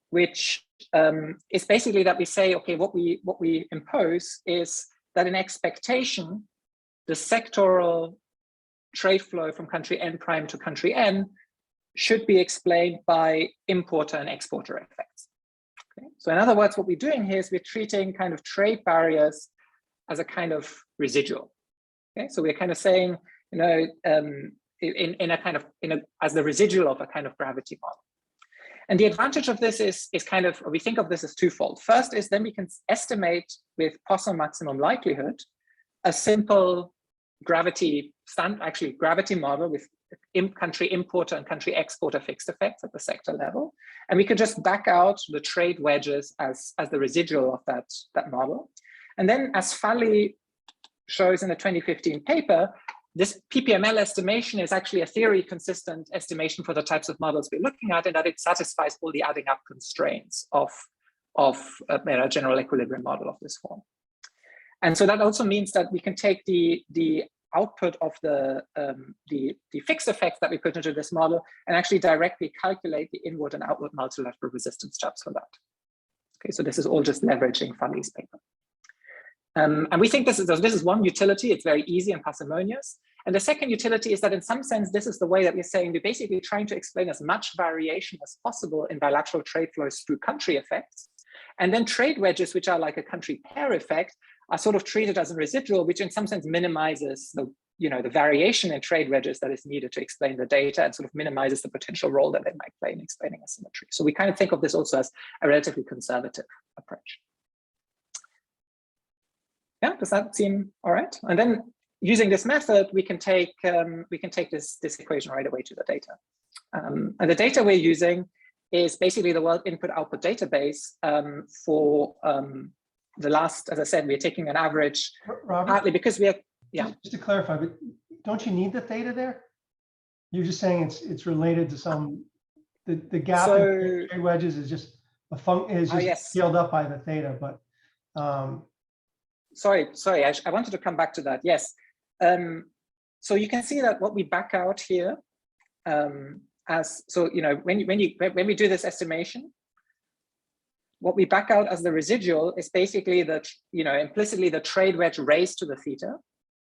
which is basically that we say, okay, what we impose is that in expectation, the sectoral trade flow from country N prime to country N should be explained by importer and exporter effects. Okay? So in other words, what we're doing here is we're treating kind of trade barriers as a kind of residual. Okay, so we're kind of saying, you know, as the residual of a kind of gravity model. And the advantage of this is kind of, we think of this as twofold. First is then we can estimate with Poisson maximum likelihood a simple gravity model with country importer and country exporter fixed effects at the sector level. And we could just back out the trade wedges as the residual of that model. And then, as Fally shows in the 2015 paper, this PPML estimation is actually a theory consistent estimation for the types of models we're looking at, and that it satisfies all the adding up constraints of a general equilibrium model of this form. And so that also means that we can take the output of the fixed effects that we put into this model and actually directly calculate the inward and outward multilateral resistance terms for that. Okay, so this is all just leveraging Fally's paper. And we think this is one utility. It's very easy and parsimonious. And the second utility is that in some sense, this is the way that we're saying we're basically trying to explain as much variation as possible in bilateral trade flows through country effects. And then trade wedges, which are like a country pair effect, are sort of treated as a residual, which in some sense minimizes the variation in trade wedges that is needed to explain the data and sort of minimizes the potential role that they might play in explaining asymmetry. So we kind of think of this also as a relatively conservative approach. Yeah, does that seem all right? And then using this method, we can take this equation right away to the data. And the data we're using is basically the World Input Output Database for the last, as I said, we're taking an average, Robert, partly because we are, yeah. Just to clarify, but don't you need the theta there? You're just saying it's related to some, the gap in trade wedges is just yes. scaled up by the theta, but. Sorry, I wanted to come back to that, yes. So you can see that what we back out here, when we do this estimation, what we back out as the residual is basically implicitly the trade wedge raised to the theta.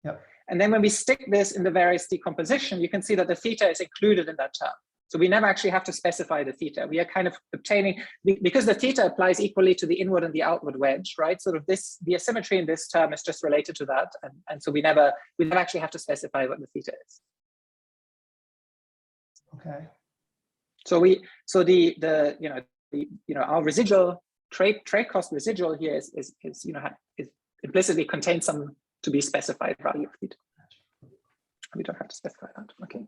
Yep. And then when we stick this in the various decomposition, you can see that the theta is included in that term. So we never actually have to specify the theta. We are kind of obtaining, because the theta applies equally to the inward and the outward wedge, right? Sort of the asymmetry in this term is just related to that. And so we never actually have to specify what the theta is. Okay. So our residual trade cost residual here is implicitly contains some to be specified value of theta. We don't have to specify that. Okay.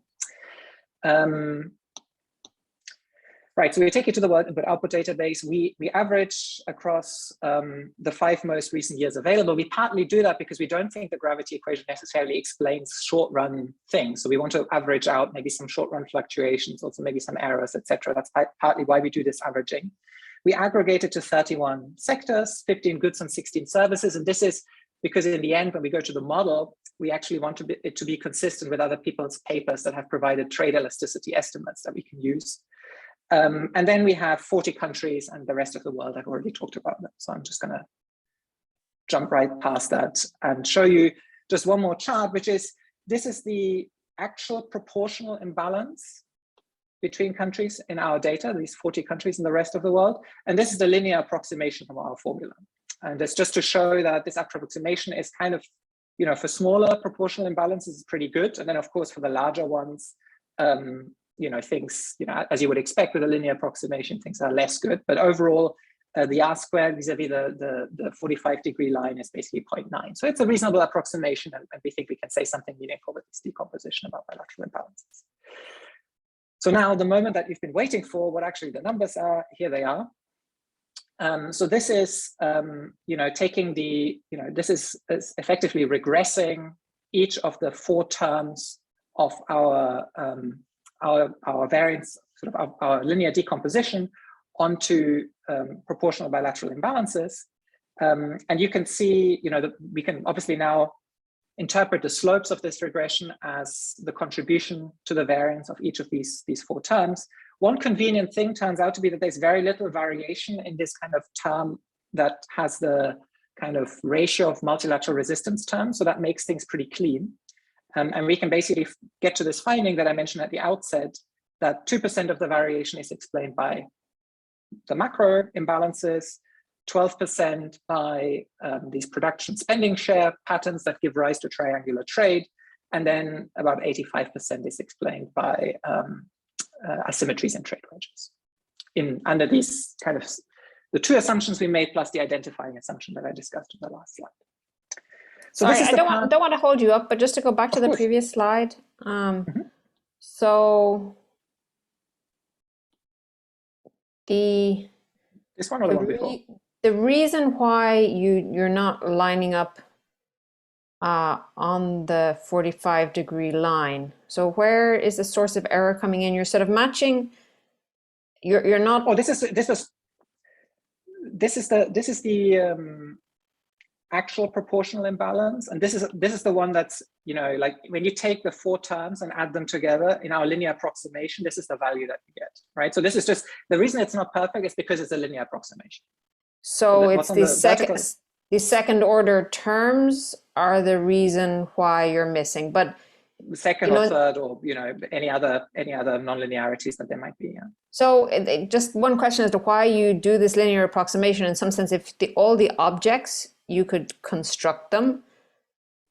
Right, so we take it to the World Input Output Database. We average across the 5 most recent years available. We partly do that because we don't think the gravity equation necessarily explains short-run things. So we want to average out maybe some short-run fluctuations, also maybe some errors, etc. That's partly why we do this averaging. We aggregate it to 31 sectors, 15 goods and 16 services. And this is because in the end, when we go to the model, we actually want it to be consistent with other people's papers that have provided trade elasticity estimates that we can use. And then we have 40 countries and the rest of the world. I've already talked about that. So I'm just going to jump right past that and show you just one more chart, which is, this is the actual proportional imbalance between countries in our data, these 40 countries in the rest of the world. And this is the linear approximation from our formula. And it's just to show that this approximation is kind of, for smaller proportional imbalances is pretty good. And then of course, for the larger ones, things, as you would expect with a linear approximation, things are less good. But overall, the R squared vis-a-vis the 45-degree line is basically 0.9. So it's a reasonable approximation, and we think we can say something meaningful with this decomposition about bilateral imbalances. So now the moment that you've been waiting for, what actually the numbers are, here they are. So this is, taking this is effectively regressing each of the 4 terms of our variance, sort of our linear decomposition onto proportional bilateral imbalances. And you can see, we can obviously now interpret the slopes of this regression as the contribution to the variance of each of these 4 terms. One convenient thing turns out to be that there's very little variation in this kind of term that has the kind of ratio of multilateral resistance terms. So that makes things pretty clean. And we can basically get to this finding that I mentioned at the outset, that 2% of the variation is explained by the macro imbalances, 12% by these production spending share patterns that give rise to triangular trade, and then about 85% is explained by asymmetries in trade wedges. Under these kind of the 2 assumptions we made plus the identifying assumption that I discussed in the last slide. So sorry, I don't want to hold you up, but just to go back to the previous slide. So the This one or the one before? the reason why you're not lining up on the 45-degree line. So where is the source of error coming in? You're sort of matching. You're not. Oh, this is the actual proportional imbalance, and this is the one that's, you know, like when you take the 4 terms and add them together in our linear approximation, this is the value that you get, right? So this is just the reason it's not perfect is because it's a linear approximation. So it's the second order terms are the reason why you're missing, but second or third, or, you know, any other non-linearities that there might be. Yeah. So just one question as to why you do this linear approximation. In some sense, if all the objects, you could construct them,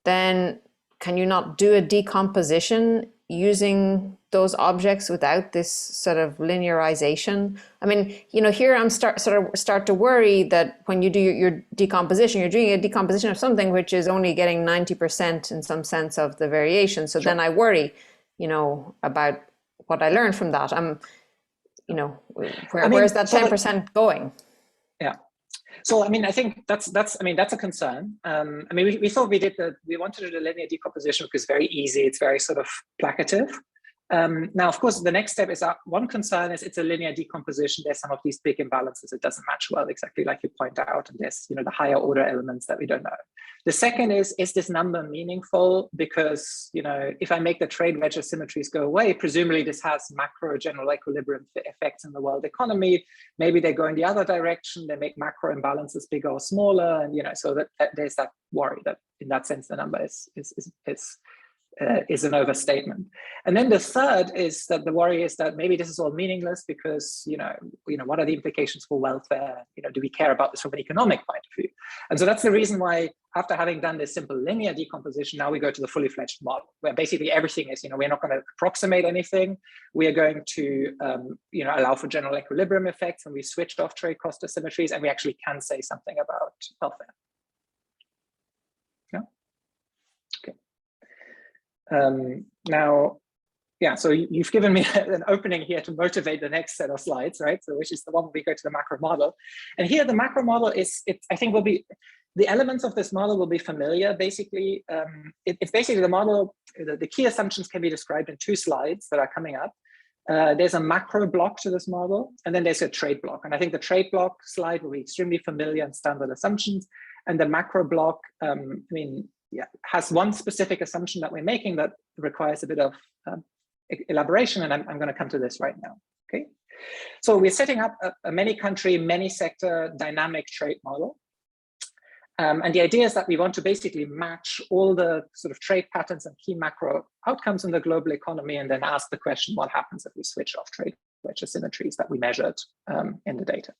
then can you not do a decomposition using those objects without this sort of linearization? I mean, you know, here I'm start to worry that when you do your decomposition, you're doing a decomposition of something which is only getting 90% in some sense of the variation. So then I worry, you know, about what I learned from that. You know, where's that 10% going? Yeah. So, I mean, I think that's a concern. I mean, we thought we wanted to do the linear decomposition because it's very easy. It's very sort of placative. Now, of course, the next step is one concern is it's a linear decomposition. There's some of these big imbalances. It doesn't match well, exactly like you point out. And there's, you know, the higher order elements that we don't know. The second is this number meaningful? Because, you know, if I make the trade wedge asymmetries go away, presumably this has macro general equilibrium effects in the world economy. Maybe they go in the other direction. They make macro imbalances bigger or smaller. And, you know, so that there's that worry that in that sense, the number is an overstatement. And then the third is that the worry is that maybe this is all meaningless because, you know, what are the implications for welfare? You know, do we care about this from an economic point of view? And so that's the reason why, after having done this simple linear decomposition, now we go to the fully fledged model, where basically everything is, you know, we're not going to approximate anything. We are going to, you know, allow for general equilibrium effects, and we switched off trade cost asymmetries, and we actually can say something about welfare. Yeah. Okay. Now, yeah, so you've given me an opening here to motivate the next set of slides, right? So which is the one where we go to the macro model. And here the macro model is, I think will be, the elements of this model will be familiar. Basically, it's basically the model, the key assumptions can be described in 2 slides that are coming up. There's a macro block to this model, and then there's a trade block. And I think the trade block slide will be extremely familiar and standard assumptions. And the macro block, I mean, yeah, has one specific assumption that we're making that requires a bit of elaboration, and I'm going to come to this right now. Okay, so we're setting up a many country, many sector dynamic trade model. And the idea is that we want to basically match all the sort of trade patterns and key macro outcomes in the global economy, and then ask the question, what happens if we switch off trade wedge asymmetries that we measured in the data?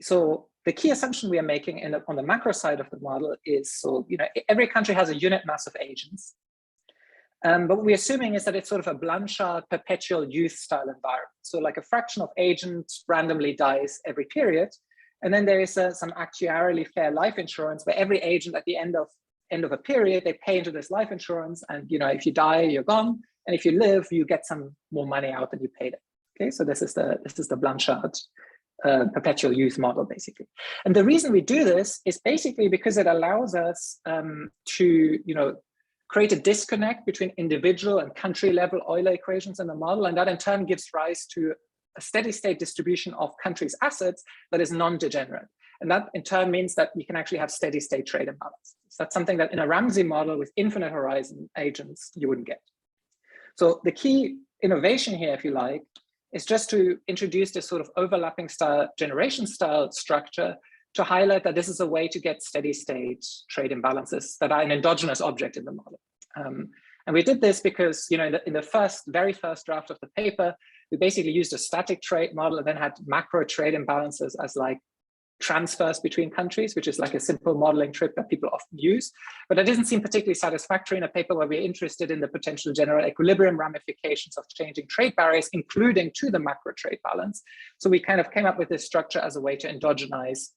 So the key assumption we are making on the macro side of the model is, so, you know, every country has a unit mass of agents. But what we're assuming is that it's sort of a Blanchard perpetual youth style environment. So like a fraction of agents randomly dies every period. And then there is some actuarially fair life insurance where every agent at the end of a period, they pay into this life insurance. And, you know, if you die, you're gone. And if you live, you get some more money out than you paid it. Okay, so this is the Blanchard perpetual youth model, basically. And the reason we do this is basically because it allows us to, you know, create a disconnect between individual and country level Euler equations in the model. And that in turn gives rise to a steady state distribution of countries' assets that is non-degenerate. And that in turn means that you can actually have steady state trade imbalance. So that's something that in a Ramsey model with infinite horizon agents, you wouldn't get. So the key innovation here, if you like, is just to introduce this sort of overlapping style, generation style structure to highlight that this is a way to get steady state trade imbalances that are an endogenous object in the model. And we did this because, you know, in the very first draft of the paper, we basically used a static trade model and then had macro trade imbalances as like transfers between countries, which is like a simple modeling trick that people often use. But that doesn't seem particularly satisfactory in a paper where we're interested in the potential general equilibrium ramifications of changing trade barriers, including to the macro trade balance. So we kind of came up with this structure as a way to endogenize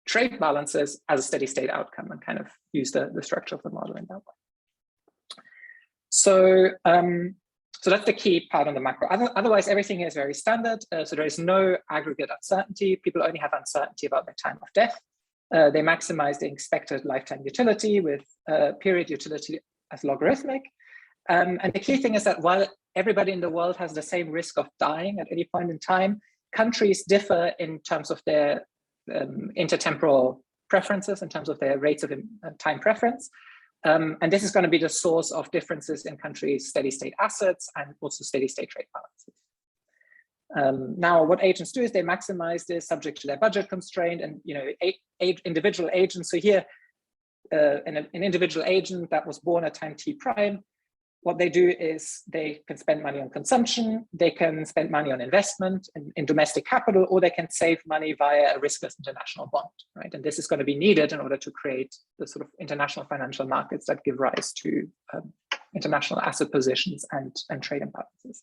trade balances as a steady state outcome and kind of use the structure of the model in that way. So, so that's the key part on the macro. Otherwise, everything here is very standard. So there is no aggregate uncertainty. People only have uncertainty about their time of death. They maximize the expected lifetime utility with period utility as logarithmic. And the key thing is that while everybody in the world has the same risk of dying at any point in time, countries differ in terms of their intertemporal preferences, in terms of their rates of time preference. And this is going to be the source of differences in countries' steady state assets and also steady state trade balances. Now, what agents do is they maximize this subject to their budget constraint and individual agents. So here, an individual agent that was born at time t prime, what they do is they can spend money on consumption, they can spend money on investment in domestic capital, or they can save money via a riskless international bond, right? And this is going to be needed in order to create the sort of international financial markets that give rise to international asset positions and trade imbalances.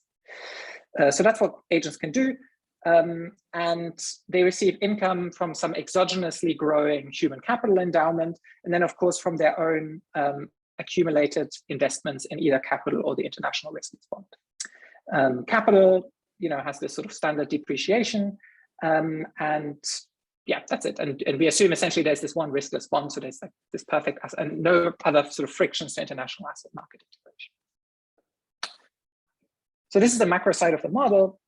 So that's what agents can do. And they receive income from some exogenously growing human capital endowment, and then of course from their own accumulated investments in either capital or the international riskless bond. Capital, has this sort of standard depreciation, and yeah, that's it. And we assume essentially there's this one riskless bond, so there's like this perfect asset and no other sort of frictions to international asset market integration. So this is the macro side of the model.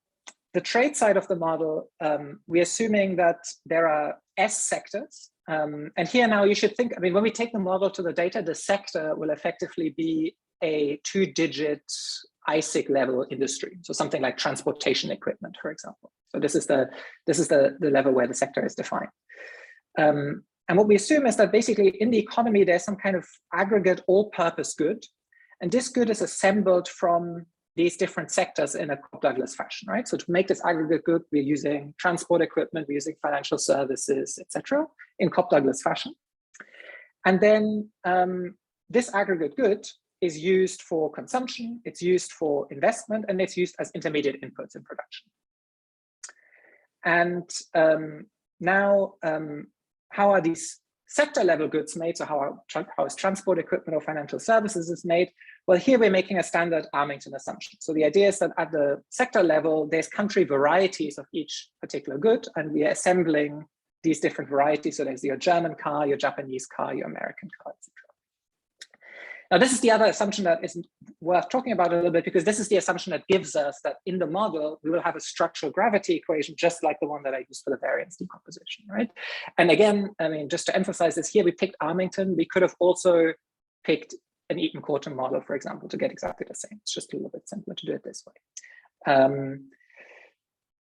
The trade side of the model, we're assuming that there are S sectors. And here now you should think, when we take the model to the data, the sector will effectively be a 2-digit ISIC level industry. So something like transportation equipment, for example. So this is the level where the sector is defined. And what we assume is that basically in the economy, there's some kind of aggregate all-purpose good. And this good is assembled from these different sectors in a Cobb-Douglas fashion, right? So to make this aggregate good, we're using transport equipment, we're using financial services, etc., in Cobb-Douglas fashion. And then this aggregate good is used for consumption, it's used for investment, and it's used as intermediate inputs in production. And now, how are these sector level goods made? So how is transport equipment or financial services is made? Well, here we're making a standard Armington assumption. So the idea is that at the sector level, there's country varieties of each particular good, and we are assembling these different varieties. So there's your German car, your Japanese car, your American car, etc. Now, this is the other assumption that is worth talking about a little bit, because this is the assumption that gives us that in the model, we will have a structural gravity equation, just like the one that I used for the variance decomposition, right? And again, just to emphasize this here, we picked Armington. We could have also picked an Eaton-Corton model, for example, to get exactly the same. It's just a little bit simpler to do it this way.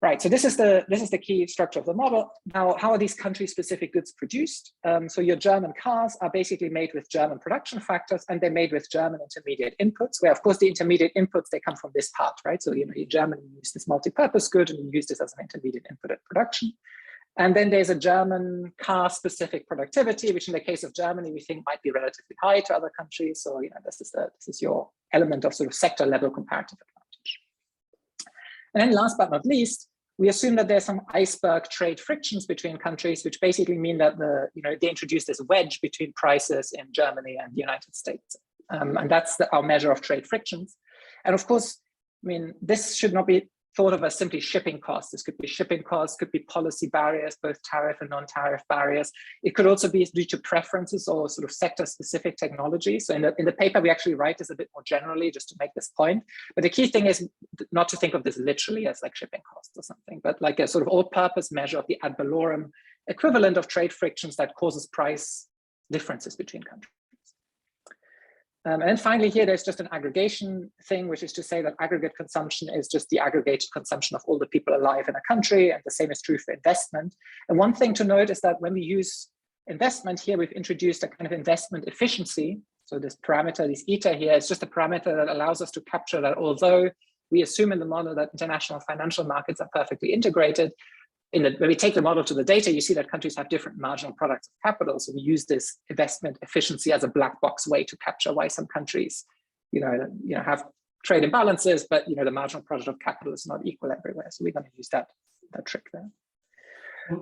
Right, so this is the key structure of the model. Now, how are these country-specific goods produced? So your German cars are basically made with German production factors, and they're made with German intermediate inputs, where of course the intermediate inputs, they come from this part, right? So in German, you use this multi-purpose good, and you use this as an intermediate input at production. And then there's a German car-specific productivity, which in the case of Germany, we think might be relatively high to other countries. So this is your element of sort of sector-level comparative advantage. And then last but not least, we assume that there's some iceberg trade frictions between countries, which basically mean that they introduce this wedge between prices in Germany and the United States. And that's our measure of trade frictions. And of course, this should not be thought of as simply shipping costs. This could be shipping costs, could be policy barriers, both tariff and non-tariff barriers. It could also be due to preferences or sort of sector-specific technology. So in the paper, we actually write this a bit more generally just to make this point. But the key thing is not to think of this literally as like shipping costs or something, but like a sort of all-purpose measure of the ad valorem equivalent of trade frictions that causes price differences between countries. And then finally here, there's just an aggregation thing, which is to say that aggregate consumption is just the aggregated consumption of all the people alive in a country, and the same is true for investment. And one thing to note is that when we use investment here, we've introduced a kind of investment efficiency. So this parameter, this eta here, is just a parameter that allows us to capture that although we assume in the model that international financial markets are perfectly integrated, when we take the model to the data, you see that countries have different marginal products of capital. So we use this investment efficiency as a black box way to capture why some countries, have trade imbalances, but the marginal product of capital is not equal everywhere. So we're going to use that trick there.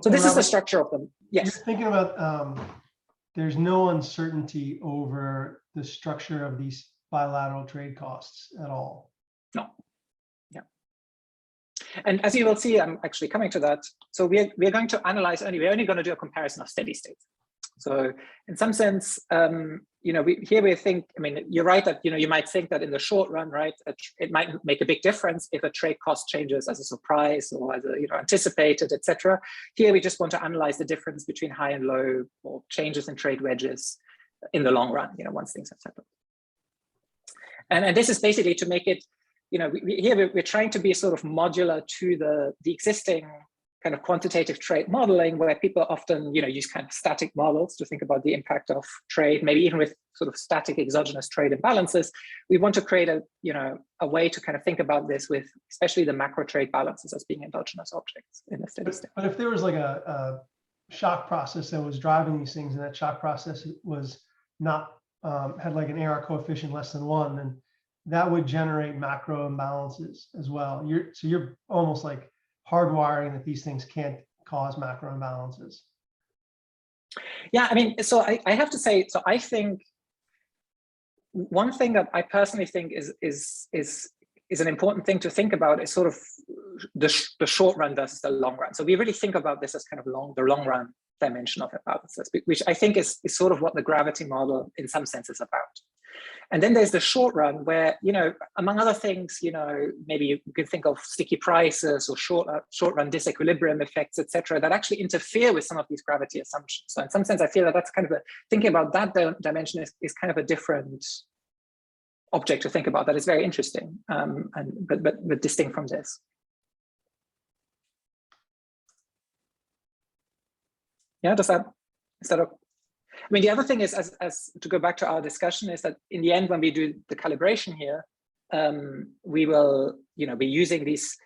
So this is the Robert, structure of them. You're Yes. thinking about there's no uncertainty over the structure of these bilateral trade costs at all. No. Yeah. And as you will see, I'm actually coming to that. So we're going to analyze we're only going to do a comparison of steady states. So in some sense, here we think, I mean, you're right that, you might think that in the short run, right, it might make a big difference if a trade cost changes as a surprise or as a, anticipated, etc. Here, we just want to analyze the difference between high and low or changes in trade wedges in the long run, once things have settled. And this is basically to make it, here we're trying to be sort of modular to the existing kind of quantitative trade modeling, where people often, use kind of static models to think about the impact of trade, maybe even with sort of static exogenous trade imbalances. We want to create a way to kind of think about this with especially the macro trade balances as being endogenous objects in a steady state. But if there was like a shock process that was driving these things, and that shock process was not had like an AR coefficient less than 1, then that would generate macro imbalances as well. You're almost like hardwiring that these things can't cause macro imbalances. Yeah, I mean, so I have to say, so I think one thing that I personally think is an important thing to think about is sort of the short run versus the long run. So we really think about this as kind of the long run dimension of imbalances, which I think is sort of what the gravity model in some sense is about. And then there's the short run where, among other things, maybe you could think of sticky prices or short run disequilibrium effects, etc., that actually interfere with some of these gravity assumptions. So in some sense, I feel that that's kind of thinking about that dimension is kind of a different object to think about that is very interesting, but distinct from this. Yeah, is that okay? I mean, the other thing is, as to go back to our discussion, is that in the end, when we do the calibration here, we will, be using these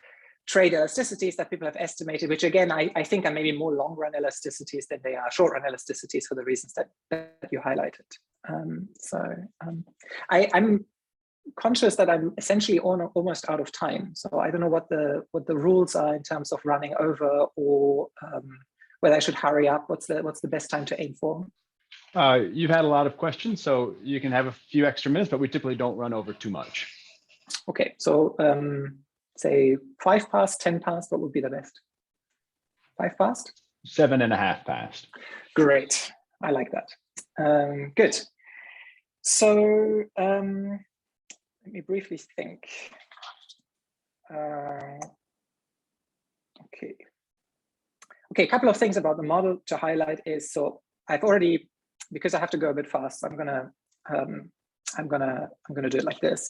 trade elasticities that people have estimated, which again, I think are maybe more long-run elasticities than they are short-run elasticities for the reasons that you highlighted. I'm conscious that I'm essentially almost out of time, so I don't know what the rules are in terms of running over, or whether I should hurry up. What's the best time to aim for? You've had a lot of questions, so you can have a few extra minutes, but we typically don't run over too much. Okay, so say 5 past, 10 past, what would be the best? 5 past? 7.5 past. Great, I like that. Good. So let me briefly think. Okay, a couple of things about the model to highlight is, so I've already, because I have to go a bit fast, I'm gonna do it like this.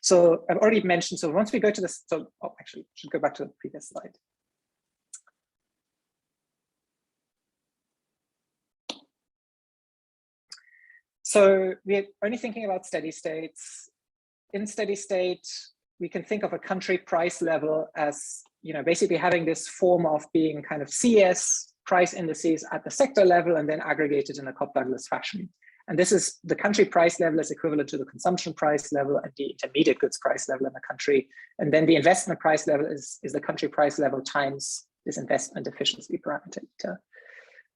So I've already mentioned, so once we go to this, actually should go back to the previous slide. So we're only thinking about steady states. In steady state, we can think of a country price level as, basically having this form of being kind of CS price indices at the sector level and then aggregated in a Cobb-Douglas fashion. And this is the country price level is equivalent to the consumption price level and the intermediate goods price level in the country. And then the investment price level is the country price level times this investment efficiency parameter.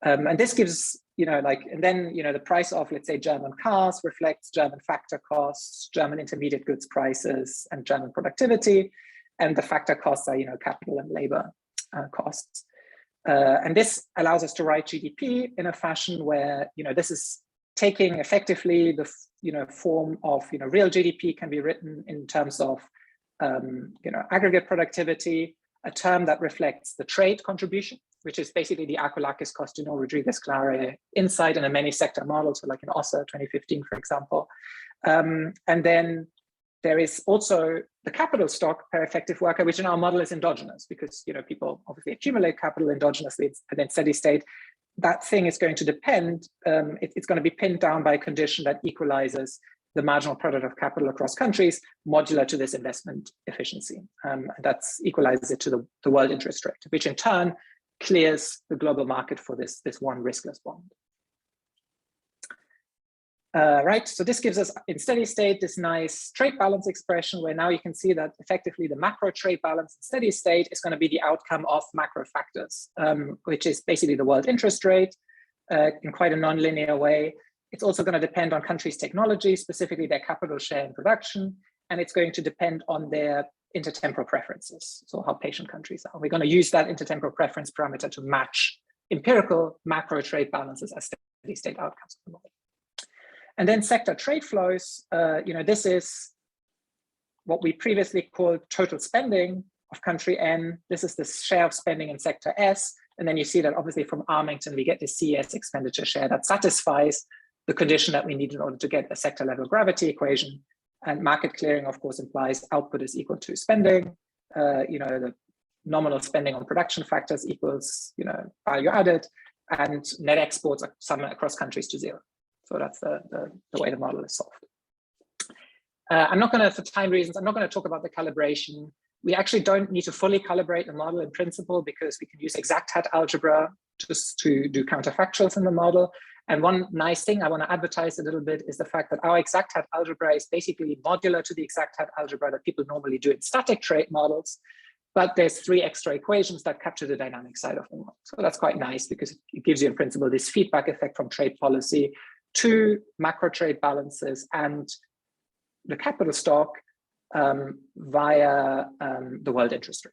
And this gives, and then, the price of, let's say, German cars reflects German factor costs, German intermediate goods prices, and German productivity. And the factor costs are, capital and labor costs. And this allows us to write GDP in a fashion where, this is taking effectively the, form of, real GDP can be written in terms of, aggregate productivity, a term that reflects the trade contribution, which is basically the Akoulakis Costino Rodriguez Clare insight in a many sector model, so like in OSSA 2015, for example. And then there is also the capital stock per effective worker, which in our model is endogenous, because people obviously accumulate capital endogenously, and then steady state. That thing is going to depend, it's going to be pinned down by a condition that equalizes the marginal product of capital across countries modular to this investment efficiency. And that's equalizes it to the world interest rate, which in turn clears the global market for this one riskless bond. Right, so this gives us in steady state this nice trade balance expression where now you can see that effectively the macro trade balance in steady state is going to be the outcome of macro factors, which is basically the world interest rate in quite a non-linear way. It's also going to depend on countries' technology, specifically their capital share in production, and it's going to depend on their intertemporal preferences, so how patient countries are. We're going to use that intertemporal preference parameter to match empirical macro trade balances as steady state outcomes of the model. And then sector trade flows, this is what we previously called total spending of country N. This is the share of spending in sector S. And then you see that obviously from Armington, we get the CS expenditure share that satisfies the condition that we need in order to get a sector level gravity equation. And market clearing, of course, implies output is equal to spending. The nominal spending on production factors equals, value added, and net exports are summed across countries to 0. So that's the way the model is solved. I'm not going to, for time reasons, I'm not going to talk about the calibration. We actually don't need to fully calibrate the model in principle because we can use exact hat algebra just to do counterfactuals in the model. And one nice thing I want to advertise a little bit is the fact that our exact hat algebra is basically modular to the exact hat algebra that people normally do in static trade models. But there's 3 extra equations that capture the dynamic side of the model. So that's quite nice because it gives you in principle this feedback effect from trade policy to macro trade balances and the capital stock via the world interest rate.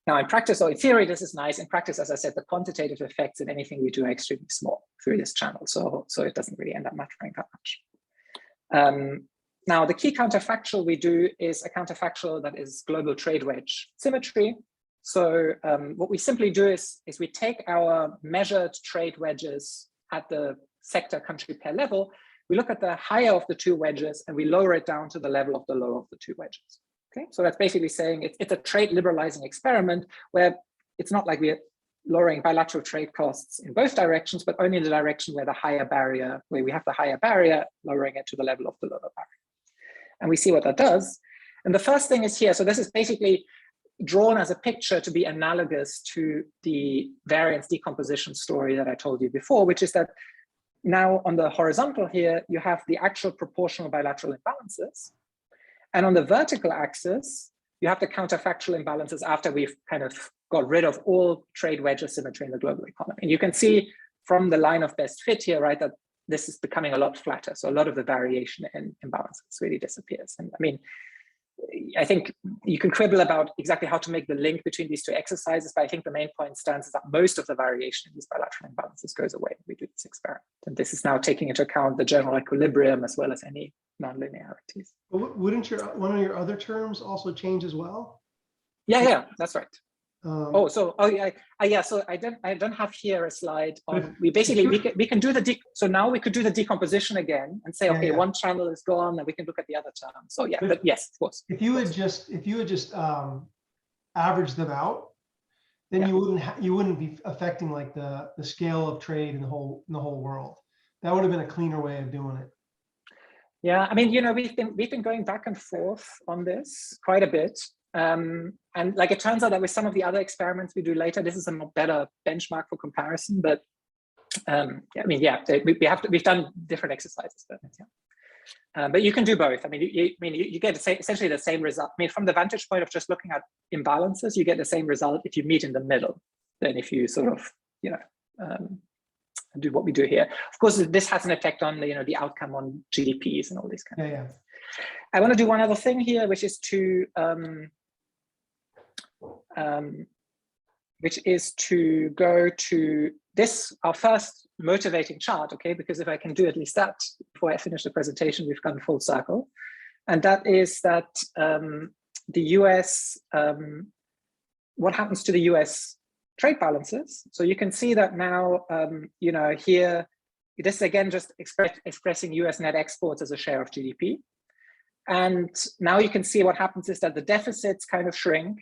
Now in practice, or in theory, this is nice. In practice, as I said, the quantitative effects in anything we do are extremely small through this channel. So it doesn't really end up mattering that much. Now the key counterfactual we do is a counterfactual that is global trade wedge symmetry. So what we simply do is we take our measured trade wedges at the sector country pair level, we look at the higher of the 2 wedges and we lower it down to the level of the lower of the 2 wedges. Okay, so that's basically saying it's a trade liberalizing experiment where it's not like we're lowering bilateral trade costs in both directions, but only in the direction where we have the higher barrier, lowering it to the level of the lower barrier. And we see what that does. And the first thing is here. So this is basically drawn as a picture to be analogous to the variance decomposition story that I told you before, which is that now on the horizontal here, you have the actual proportional bilateral imbalances. And on the vertical axis, you have the counterfactual imbalances after we've kind of got rid of all trade wedge asymmetry in the global economy. And you can see from the line of best fit here, right, that this is becoming a lot flatter. So a lot of the variation in imbalances really disappears. And I mean, I think you can quibble about exactly how to make the link between these 2 exercises, but I think the main point stands is that most of the variation in these bilateral imbalances goes away when we do this experiment. And this is now taking into account the general equilibrium as well as any nonlinearities. Wouldn't one of your other terms also change as well? Yeah, that's right. So I don't have here a slide on. We can do so now we could do the decomposition again and say, okay, one channel is gone, and we can look at the other term. So yeah, but yes, of course. If you would just average them out, then you wouldn't be affecting like the scale of trade in the whole world. That would have been a cleaner way of doing it. Yeah, I mean, we've been going back and forth on this quite a bit. And like it turns out that with some of the other experiments we do later, this is a better benchmark for comparison. But we've done different exercises. But you can do both. I mean, you get essentially the same result. I mean, from the vantage point of just looking at imbalances, you get the same result if you meet in the middle than if you sort of do what we do here. Of course, this has an effect on the outcome on GDPs and all these kind of things. I want to do one other thing here, which is to go to this, our first motivating chart, okay? Because if I can do at least that before I finish the presentation, we've gone full circle. And that is that the US, what happens to the US trade balances? So you can see that now, here, this is again just expressing US net exports as a share of GDP. And now you can see what happens is that the deficits kind of shrink,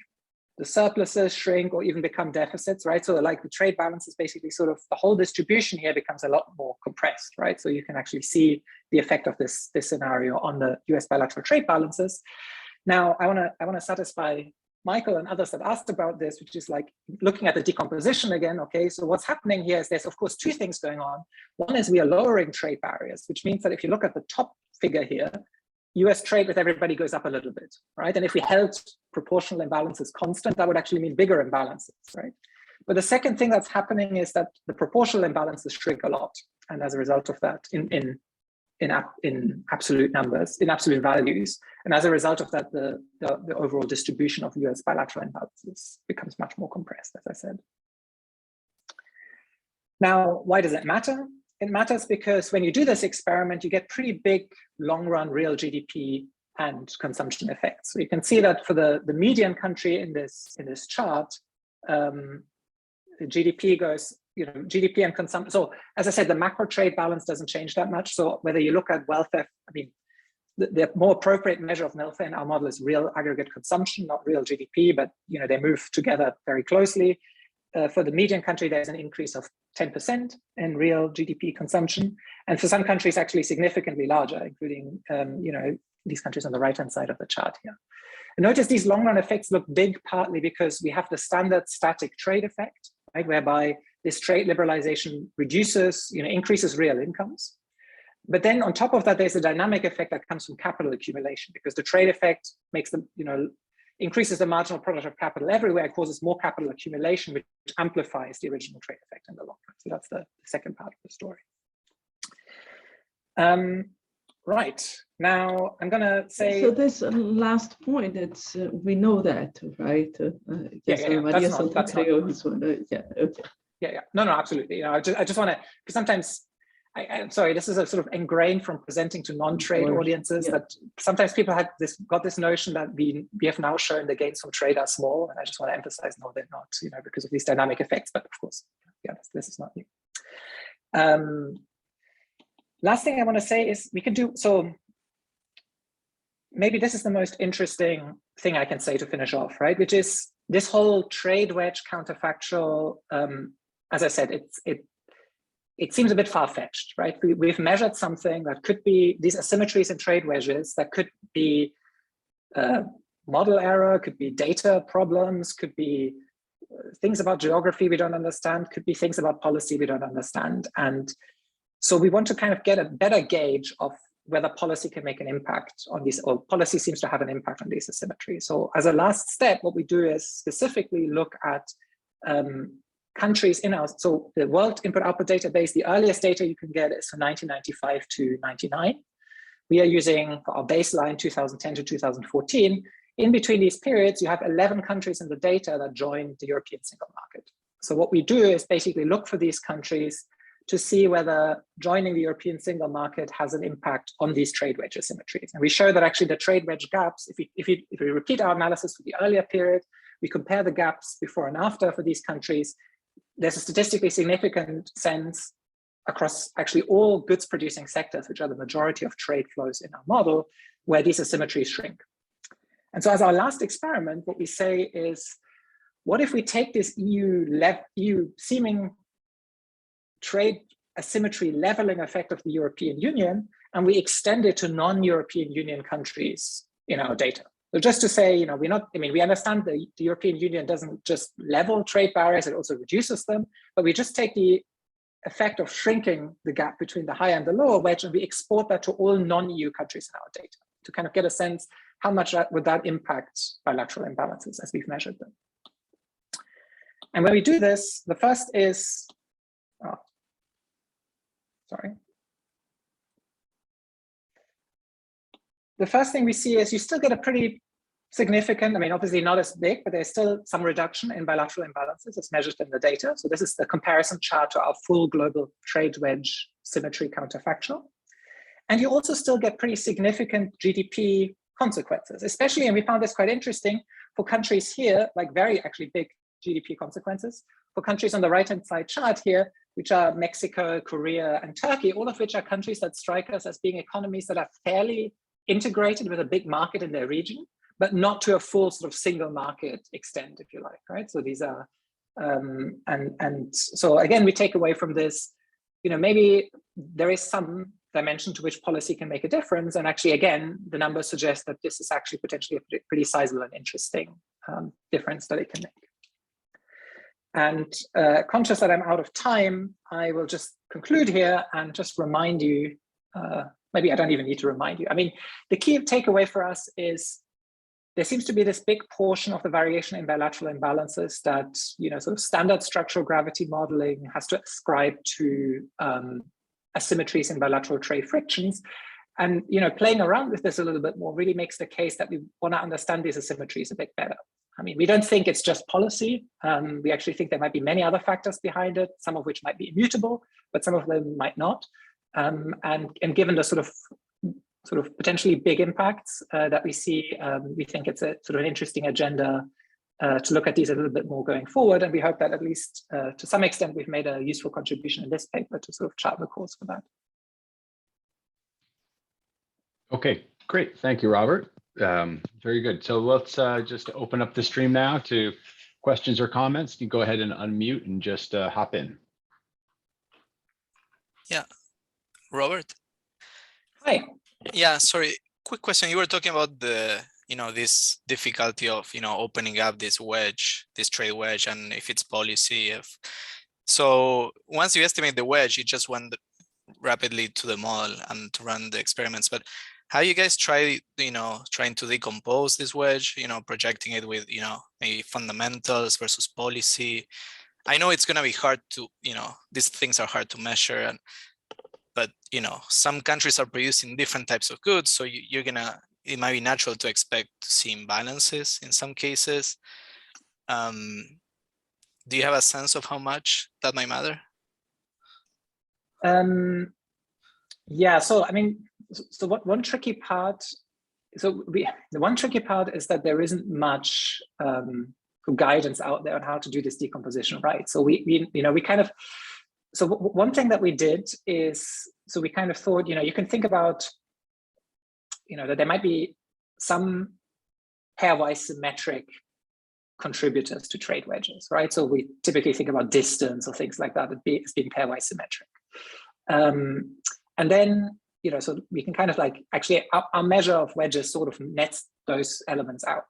the surpluses shrink or even become deficits, right? So like the trade balance is basically sort of the whole distribution here becomes a lot more compressed, right? So you can actually see the effect of this scenario on the US bilateral trade balances. Now I want to satisfy Michael and others that asked about this, which is like looking at the decomposition again. Okay, so what's happening here is there's of course two things going on. One is we are lowering trade barriers, which means that if you look at the top figure here, US trade with everybody goes up a little bit, right? And if we held proportional imbalances constant, that would actually mean bigger imbalances, right? But the second thing that's happening is that the proportional imbalances shrink a lot. And as a result of that, in absolute numbers, in absolute values. And as a result of that, the overall distribution of US bilateral imbalances becomes much more compressed, as I said. Now, why does it matter? It matters because when you do this experiment, you get pretty big long-run real GDP and consumption effects. So you can see that for the median country in this chart, the GDP goes, GDP and consumption. So as I said, the macro trade balance doesn't change that much. So whether you look at welfare, I mean, the more appropriate measure of welfare in our model is real aggregate consumption, not real GDP, but they move together very closely. For the median country, there's an increase of 10% in real GDP consumption. And for some countries, actually significantly larger, including, these countries on the right-hand side of the chart here. And notice these long-run effects look big, partly because we have the standard static trade effect, right, whereby this trade liberalization reduces, increases real incomes. But then on top of that, there's a dynamic effect that comes from capital accumulation, because the trade effect makes them, increases the marginal product of capital everywhere, causes more capital accumulation, which amplifies the original trade effect in the long run. So that's the second part of the story. Right, now I'm gonna say. So this last point, it's we know that, right? Yes, okay. Yeah, no, absolutely. I just want to, because sometimes, I'm sorry, this is a sort of ingrained from presenting to non-trade audiences, that sometimes people got this notion that we have now shown the gains from trade are small, and I just want to emphasize, no, they're not, because of these dynamic effects. But of course, this is not new. Last thing I want to say is we can do, so maybe this is the most interesting thing I can say to finish off, right? Which is this whole trade wedge counterfactual. As I said, it seems a bit far-fetched, right? We've measured something that could be these asymmetries in trade wedges, that could be model error, could be data problems, could be things about geography we don't understand, could be things about policy we don't understand. And so we want to kind of get a better gauge of whether policy can make an impact on these, or policy seems to have an impact on these asymmetries. So as a last step, what we do is specifically look at countries in our, so the World Input-Output Database, the earliest data you can get is from 1995 to 99. We are using for our baseline 2010 to 2014. In between these periods, you have 11 countries in the data that joined the European single market. So what we do is basically look for these countries to see whether joining the European single market has an impact on these trade wedge asymmetries. And we show that actually the trade wedge gaps, if we repeat our analysis for the earlier period, we compare the gaps before and after for these countries, there's a statistically significant sense across actually all goods producing sectors, which are the majority of trade flows in our model, where these asymmetries shrink. And so as our last experiment, what we say is, what if we take this EU seeming trade asymmetry leveling effect of the European Union, and we extend it to non-European Union countries in our data? So just to say, we understand the European Union doesn't just level trade barriers, it also reduces them, but we just take the effect of shrinking the gap between the higher and the lower wedge, and we export that to all non-EU countries in our data to kind of get a sense how much would that impact bilateral imbalances as we've measured them. And when we do this, the first is, the first thing we see is you still get a pretty significant, obviously not as big, but there's still some reduction in bilateral imbalances as measured in the data. So this is the comparison chart to our full global trade wedge symmetry counterfactual. And you also still get pretty significant GDP consequences, especially, and we found this quite interesting, for countries here, like very actually big GDP consequences, for countries on the right-hand side chart here, which are Mexico, Korea, and Turkey, all of which are countries that strike us as being economies that are fairly integrated with a big market in their region, but not to a full sort of single market extent, if you like, right? So these are, and so again, we take away from this, maybe there is some dimension to which policy can make a difference. And actually, again, the numbers suggest that this is actually potentially a pretty sizable and interesting difference that it can make. And conscious that I'm out of time, I will just conclude here and just remind you, maybe I don't even need to remind you. I mean, the key takeaway for us is there seems to be this big portion of the variation in bilateral imbalances that, sort of standard structural gravity modeling has to ascribe to asymmetries in bilateral trade frictions. And, playing around with this a little bit more really makes the case that we want to understand these asymmetries a bit better. I mean, we don't think it's just policy. We actually think there might be many other factors behind it, some of which might be immutable, but some of them might not. And given the sort of potentially big impacts that we see, we think it's a sort of an interesting agenda to look at these a little bit more going forward. And we hope that at least to some extent, we've made a useful contribution in this paper to sort of chart the course for that. Okay, great. Thank you, Robert. Very good. So let's just open up the stream now to questions or comments. You can go ahead and unmute and just hop in. Yeah, Robert. Hi. Yeah, sorry. Quick question. You were talking about the, this difficulty of, opening up this wedge, this trade wedge, and if it's policy. So once you estimate the wedge, you just went rapidly to the model and to run the experiments. But how you guys trying to decompose this wedge, projecting it with, maybe fundamentals versus policy? I know it's going to be hard to, these things are hard to measure, but some countries are producing different types of goods, so it might be natural to expect to see imbalances in some cases. Do you have a sense of how much that might matter? Yeah, so I mean, so one tricky part, the one tricky part is that there isn't much guidance out there on how to do this decomposition, right? So one thing that we did is, so we kind of thought, you can think about, that there might be some pairwise symmetric contributors to trade wedges, right? So we typically think about distance or things like that as being pairwise symmetric. And then, so we can kind of actually our measure of wedges sort of nets those elements out.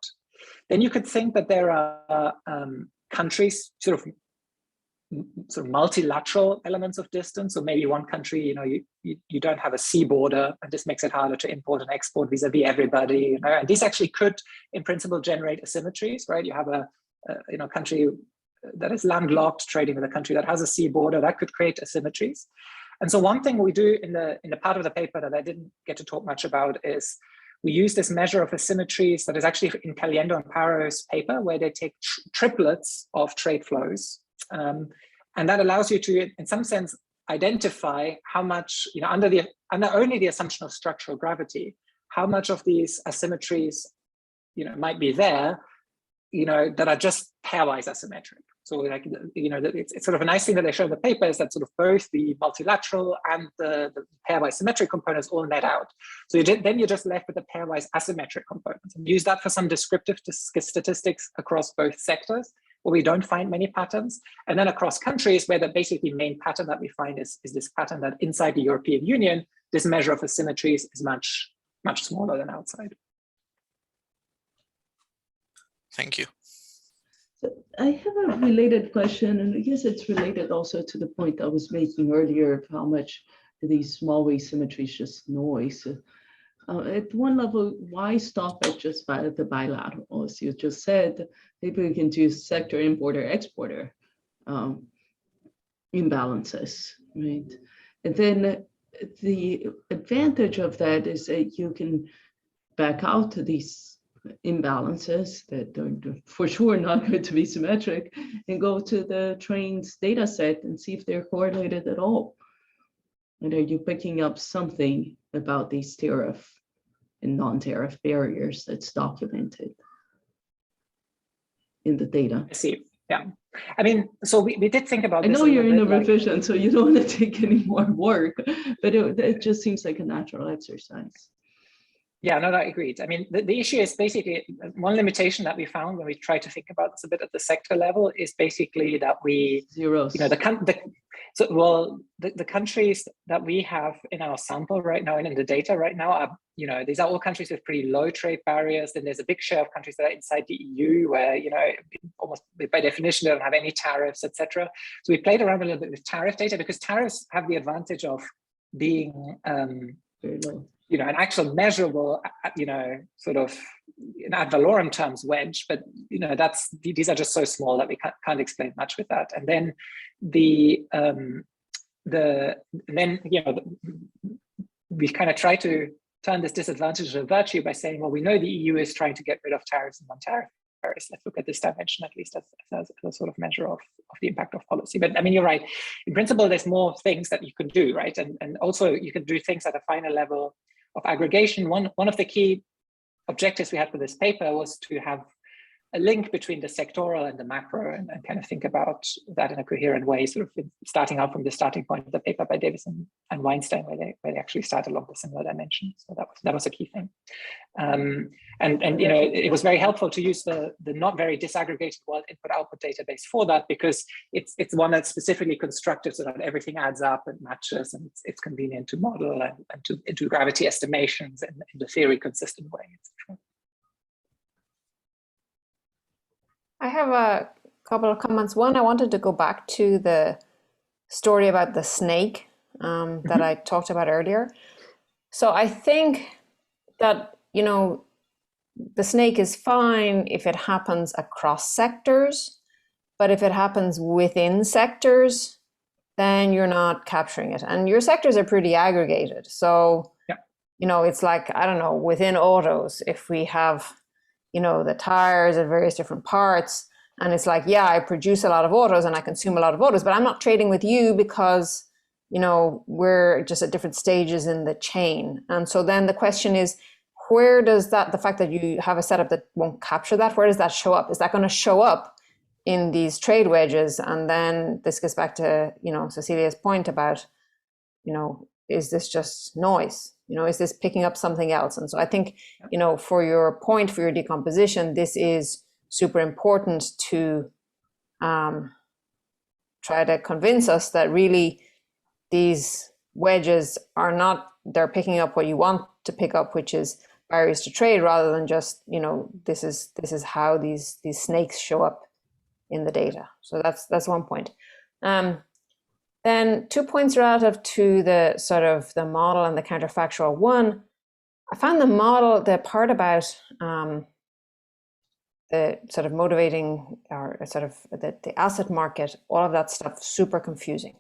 Then you could think that there are countries, sort of multilateral elements of distance. So maybe one country, you don't have a sea border, and this makes it harder to import and export vis-a-vis everybody. And this actually could, in principle, generate asymmetries, right? You have a country that is landlocked trading with a country that has a sea border, that could create asymmetries. And so one thing we do in the part of the paper that I didn't get to talk much about is we use this measure of asymmetries that is actually in Caliendo and Paro's paper, where they take triplets of trade flows. And that allows you to, in some sense, identify how much, under only the assumption of structural gravity, how much of these asymmetries, might be there, that are just pairwise asymmetric. So it's sort of a nice thing that they show in the paper is that sort of both the multilateral and the pairwise symmetric components all net out. So then you're just left with the pairwise asymmetric components, and use that for some descriptive statistics across both sectors, where we don't find many patterns. And then across countries, where the basically main pattern that we find is this pattern that inside the European Union, this measure of asymmetries is much, much smaller than outside. Thank you. So I have a related question, and I guess it's related also to the point I was making earlier of how much these small wave symmetries just noise. At one level, why stop at just the bilateral? As you just said, maybe we can do sector importer-exporter imbalances, right? And then the advantage of that is that you can back out to these imbalances that are for sure not going to be symmetric, and go to the train's data set and see if they're correlated at all. And are you picking up something about these tariff and non-tariff barriers that's documented in the data? I see. Yeah. I mean, so we did think about this. I know you're in a revision, so you don't want to take any more work, but it just seems like a natural exercise. Yeah, no, I agreed. I mean, the issue is basically one limitation that we found when we try to think about this a bit at the sector level is basically that we, zeros. So, well, the countries that we have in our sample right now and in the data right now are, these are all countries with pretty low trade barriers. Then there's a big share of countries that are inside the EU where, almost by definition, they don't have any tariffs, etc. So we played around a little bit with tariff data because tariffs have the advantage of being, Very low. an actual measurable, sort of in ad valorem terms wedge, but these are just so small that we can't explain much with that. And then we kind of try to turn this disadvantage into a virtue by saying, well, we know the EU is trying to get rid of tariffs and non-tariff barriers. Let's look at this dimension at least as a sort of measure of the impact of policy. But I mean, you're right. In principle, there's more things that you can do, right? And also you can do things at a finer level of aggregation. One of the key objectives we had for this paper was to have a link between the sectoral and the macro and kind of think about that in a coherent way, sort of starting out from the starting point of the paper by Davis and Weinstein, where they actually start along the similar dimension. So that was a key thing. And it was very helpful to use the not very disaggregated world input output database for that, because it's one that's specifically constructed so that everything adds up and matches, and it's convenient to model and to do gravity estimations in the theory consistent way, etc. I have a couple of comments. One, I wanted to go back to the story about the snake that I talked about earlier. So I think that, the snake is fine if it happens across sectors, but if it happens within sectors, then you're not capturing it. And your sectors are pretty aggregated. So, it's like, I don't know, within autos, if we have the tires at various different parts, and it's like, yeah, I produce a lot of autos and I consume a lot of autos, but I'm not trading with you because, we're just at different stages in the chain. And so then the question is, where does the fact that you have a setup that won't capture that, where does that show up? Is that going to show up in these trade wedges? And then this gets back to, Cecilia's point about, is this just noise? Is this picking up something else? And so I think, for your point, for your decomposition, this is super important to try to convince us that really these wedges are not, they're picking up what you want to pick up, which is barriers to trade, rather than just, this is how these snakes show up in the data. So that's one point. Then 2 points relative to the sort of the model and the counterfactual. One, I found the model, the part about the sort of motivating or sort of the asset market, all of that stuff, super confusing.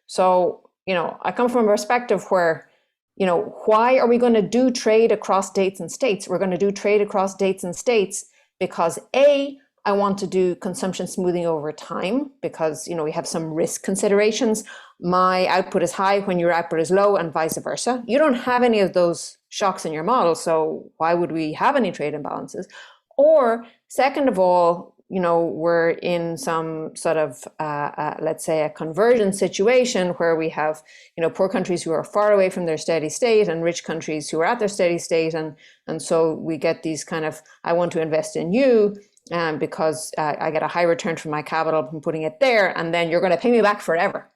So, I come from a perspective where, why are we going to do trade across dates and states? We're going to do trade across dates and states because A, I want to do consumption smoothing over time because, we have some risk considerations. My output is high when your output is low and vice versa. You don't have any of those shocks in your model, so why would we have any trade imbalances? Or second of all, we're in some sort of, let's say, a convergence situation where we have, poor countries who are far away from their steady state and rich countries who are at their steady state. And so we get these kind of, I want to invest in you, because I get a high return from my capital from putting it there, and then you're going to pay me back forever.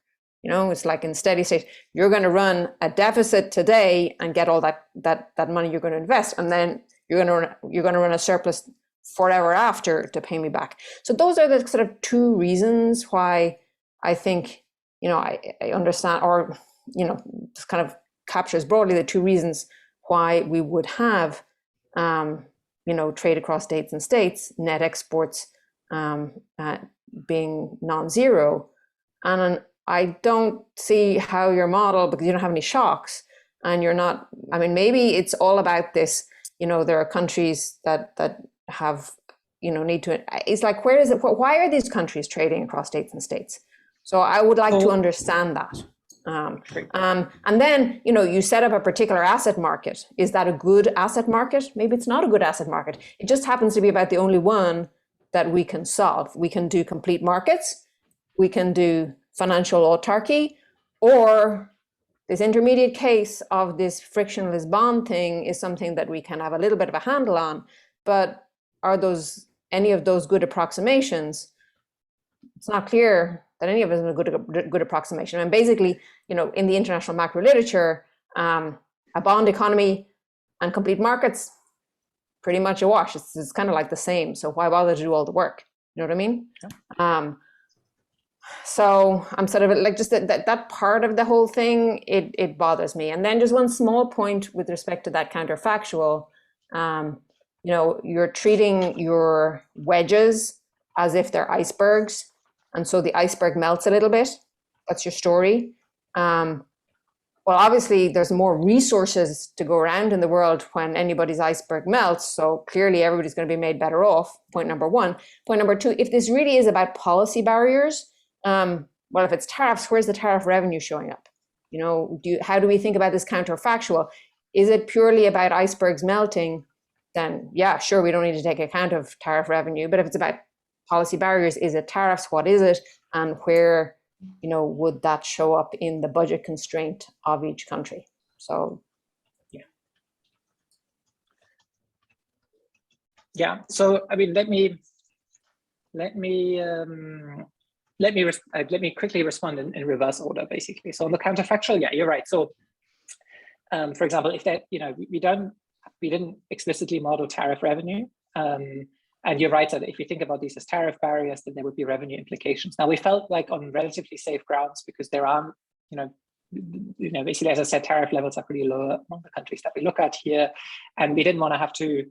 It's like in steady state, you're going to run a deficit today and get all that money you're going to invest, and then you're going to run a surplus forever after to pay me back. So those are the sort of two reasons why I think, I understand, or this kind of captures broadly the two reasons why we would have trade across dates and states, net exports being non-zero. And I don't see how your model, because you don't have any shocks and you're not, maybe it's all about this, there are countries that have, need to, it's like, where is it, why are these countries trading across dates and states? So I would like to understand that. And then, you set up a particular asset market. Is that a good asset market? Maybe it's not a good asset market. It just happens to be about the only one that we can solve. We can do complete markets. We can do financial autarky, or this intermediate case of this frictionless bond thing is something that we can have a little bit of a handle on. But are any of those good approximations? It's not clear that any of us is a good approximation. And basically, you know, in the international macro literature, a bond economy and complete markets, pretty much a wash. It's kind of like the same. So why bother to do all the work? You know what I mean? Yeah. So I'm sort of like just that part of the whole thing, it bothers me. And then just one small point with respect to that counterfactual, you know, you're treating your wedges as if they're icebergs. And so the iceberg melts a little bit. That's your story. Well, obviously there's more resources to go around in the world when anybody's iceberg melts. So clearly everybody's going to be made better off. Point number one. Point number two, if this really is about policy barriers, well, if it's tariffs, where's the tariff revenue showing up? You know, how do we think about this counterfactual? Is it purely about icebergs melting? Then yeah, sure, we don't need to take account of tariff revenue. But if it's about policy barriers, is it tariffs? What is it? And where, you know, would that show up in the budget constraint of each country? So, yeah. Yeah. So, I mean, let me quickly respond in reverse order, basically. So on the counterfactual, yeah, you're right. So, for example, if that, you know, we didn't explicitly model tariff revenue. And you're right that if you think about these as tariff barriers, then there would be revenue implications. Now, we felt like on relatively safe grounds because there aren't, you know, basically, as I said, tariff levels are pretty low among the countries that we look at here. And we didn't want to have to,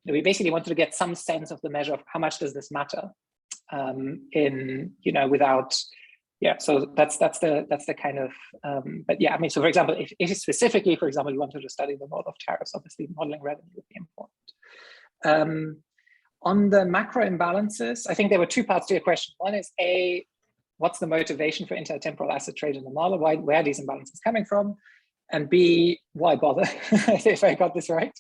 we basically wanted to get some sense of the measure of how much does this matter in, you know, without, yeah, so that's the kind of, but yeah, I mean, so for example, if specifically, for example, you wanted to study the model of tariffs, obviously modeling revenue would be important. On the macro imbalances, I think there were two parts to your question. One is A, what's the motivation for intertemporal asset trade in the model? Where are these imbalances coming from? And B, why bother? If I got this right.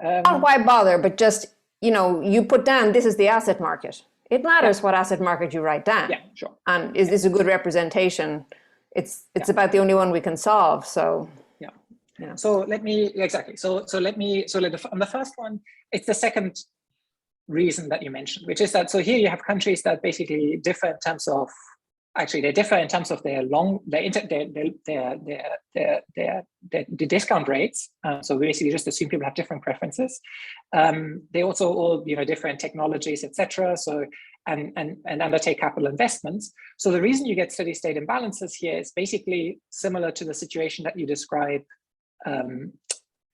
Not why bother, but just, you know, you put down, this is the asset market. It matters what asset market you write down. Yeah, sure. And is this a good representation? It's about the only one we can solve. So yeah. You know. So let me exactly. So on the first one, it's the second reason that you mentioned, which is that, so here you have countries that basically differ in terms of, actually they differ in terms of their the discount rates. So we basically just assume people have different preferences. They also all, you know, different technologies, etc. So and undertake capital investments. So the reason you get steady state imbalances here is basically similar to the situation that you describe.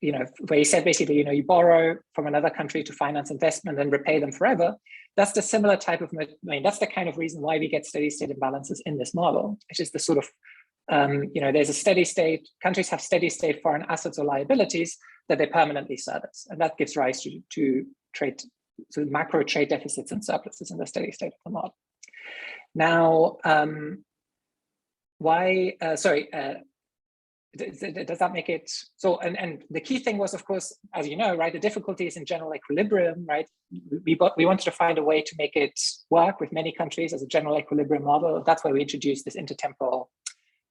You know, where you said basically, you know, you borrow from another country to finance investment and repay them forever. That's the similar type of, I mean, that's the kind of reason why we get steady state imbalances in this model, which is the sort of, you know, there's a steady state, countries have steady state foreign assets or liabilities that they permanently service. And that gives rise to trade, so macro trade deficits and surpluses in the steady state of the model. Now, does that make it so? And the key thing was, of course, as you know, right, the difficulty is in general equilibrium, right? We wanted to find a way to make it work with many countries as a general equilibrium model. That's why we introduced this intertemporal,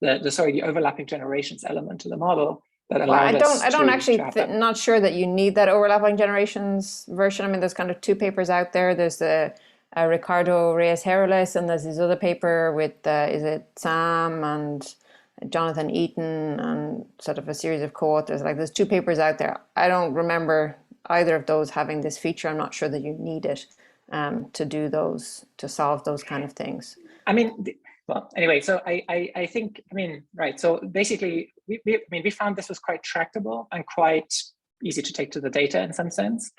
the overlapping generations element to the model that allowed us. I don't actually not sure that you need that overlapping generations version. I mean, there's kind of two papers out there. There's the Ricardo Reyes-Heroles, and there's this other paper with is it Sam and Jonathan Eaton and sort of a series of co-authors. Like there's two papers out there. I don't remember either of those having this feature. I'm not sure that you need it to do those, to solve those kind of things. I mean, well, anyway, so I think, I mean, right. So basically, we found this was quite tractable and quite easy to take to the data in some sense.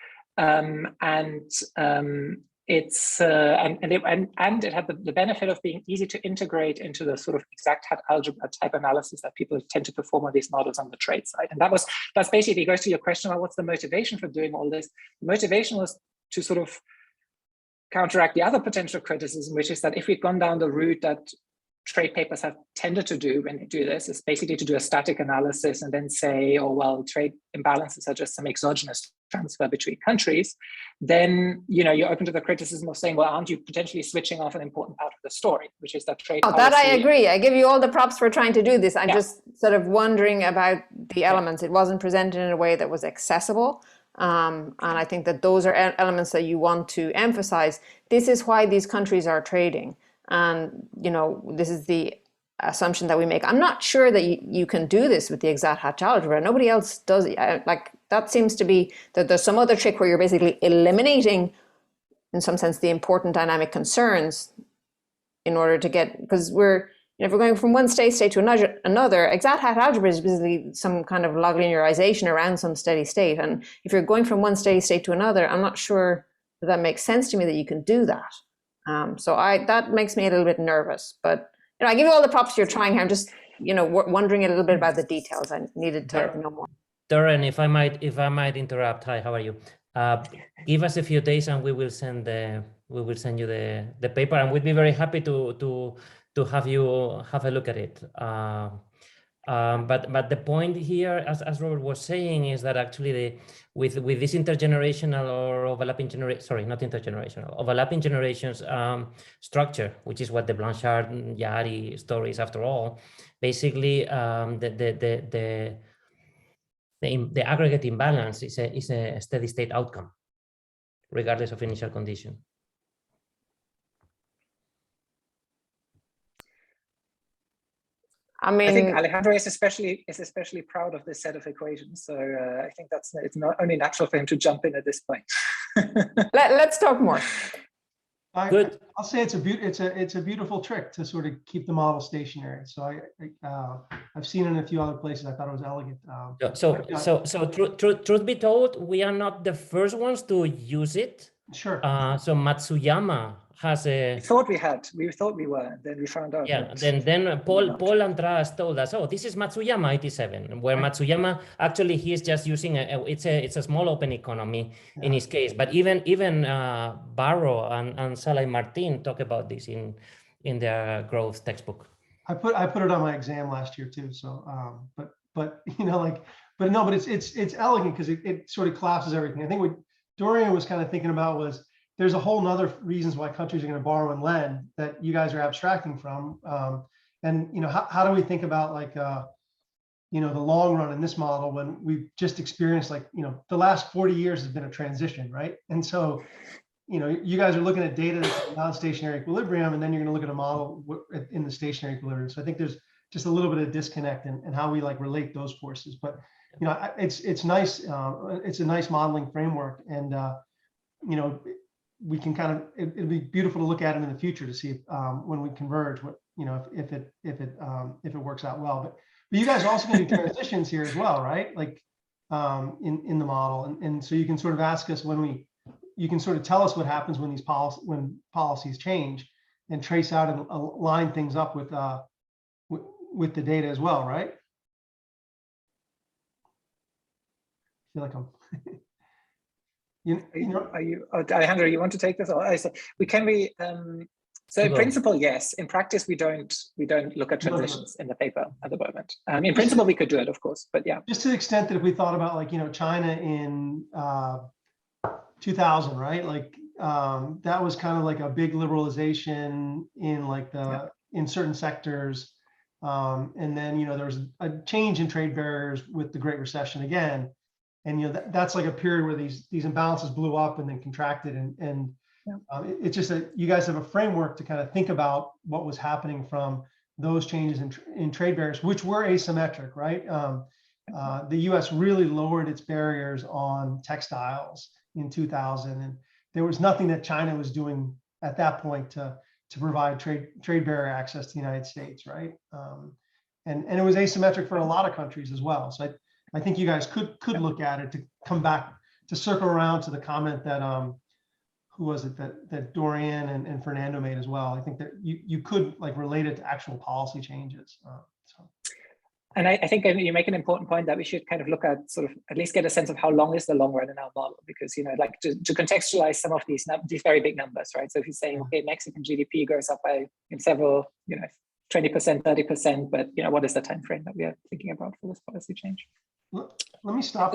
It's it had the benefit of being easy to integrate into the sort of exact algebra type analysis that people tend to perform on these models on the trade side. And that's basically goes to your question about what's the motivation for doing all this. The motivation was to sort of counteract the other potential criticism, which is that if we'd gone down the route that trade papers have tended to do when they do this, is basically to do a static analysis and then say, oh, well, trade imbalances are just some exogenous transfer between countries, then, you know, you're open to the criticism of saying, well, aren't you potentially switching off an important part of the story, which is that trade policy. That I agree. I give you all the props for trying to do this. I'm just sort of wondering about the elements. It wasn't presented in a way that was accessible. And I think that those are elements that you want to emphasize. This is why these countries are trading. and this is the assumption that we make. I'm not sure that you can do this with the exact hatch algebra. Nobody else does it. Like that seems to be that there's some other trick where you're basically eliminating, in some sense, the important dynamic concerns in order to get, because if we're going from one state to another, exact hatch algebra is basically some kind of log linearization around some steady state. And if you're going from one steady state to another, I'm not sure that makes sense to me that you can do that. So that makes me a little bit nervous. But I give you all the props you're trying here. I'm just wondering a little bit about the details. I needed to know more. Doreen, if I might interrupt. Hi, how are you? Give us a few days and we will send you the paper, and we'd be very happy to have you have a look at it. But the point here, as Robert was saying, is that actually with this intergenerational or overlapping overlapping generations structure, which is what the Blanchard-Yari story is after all, basically the aggregate imbalance is a steady state outcome, regardless of initial condition. I mean, I think Alejandro is especially proud of this set of equations. So I think it's not only natural for him to jump in at this point. Let's talk more. Good. I'll say it's a beautiful trick to sort of keep the model stationary. So I've seen it in a few other places. I thought it was elegant. So truth be told, we are not the first ones to use it. Sure. So Matsuyama has a. We thought we were. Then we found out. Yeah. Then Paul Andras told us, oh, this is Matsuyama 87, where Matsuyama actually he is just using it's a small open economy in his case. But even Barrow and Salah Martin talk about this in their growth textbook. I put it on my exam last year too. So but it's elegant because it sort of collapses everything. I think what Dorian was kind of thinking about was there's a whole nother reasons why countries are going to borrow and lend that you guys are abstracting from. And how do we think about like the long run in this model when we've just experienced the last 40 years has been a transition, right? And so you guys are looking at data that's in non-stationary equilibrium, and then you're going to look at a model in the stationary equilibrium. So I think there's just a little bit of disconnect in how we relate those forces. But it's nice. It's a nice modeling framework, and we can it'd be beautiful to look at it in the future to see if, when we converge, if it works out well. But you guys are also going to do transitions here as well, right? Like in the model, and so you can sort of ask us you can sort of tell us what happens when when policies change, and trace out and line things up with the data as well, right? I feel like I'm. Alejandro, you want to take this? So in principle, yes. In practice, we don't look at transitions in the paper at the moment. In principle, we could do it, of course, but yeah. Just to the extent that if we thought about China in 2000, right? That was kind of like a big liberalization in in certain sectors. And then, there was a change in trade barriers with the Great Recession again. And, that's like a period where these imbalances blew up and then contracted. And it's just that you guys have a framework to kind of think about what was happening from those changes in trade barriers, which were asymmetric, right? The US really lowered its barriers on textiles in 2000. And there was nothing that China was doing at that point to provide trade barrier access to the United States, right? And it was asymmetric for a lot of countries as well. So I think you guys could look at it to come back to circle around to the comment that who was it that Dorian and Fernando made as well. I think that you could relate it to actual policy changes. And I think you make an important point that we should kind of look at at least get a sense of how long is the long run in our model, because to contextualize some of these very big numbers, right? So if you're saying, okay, Mexican GDP goes up by several 20%, 30%, but what is the time frame that we are thinking about for this policy change? Let me stop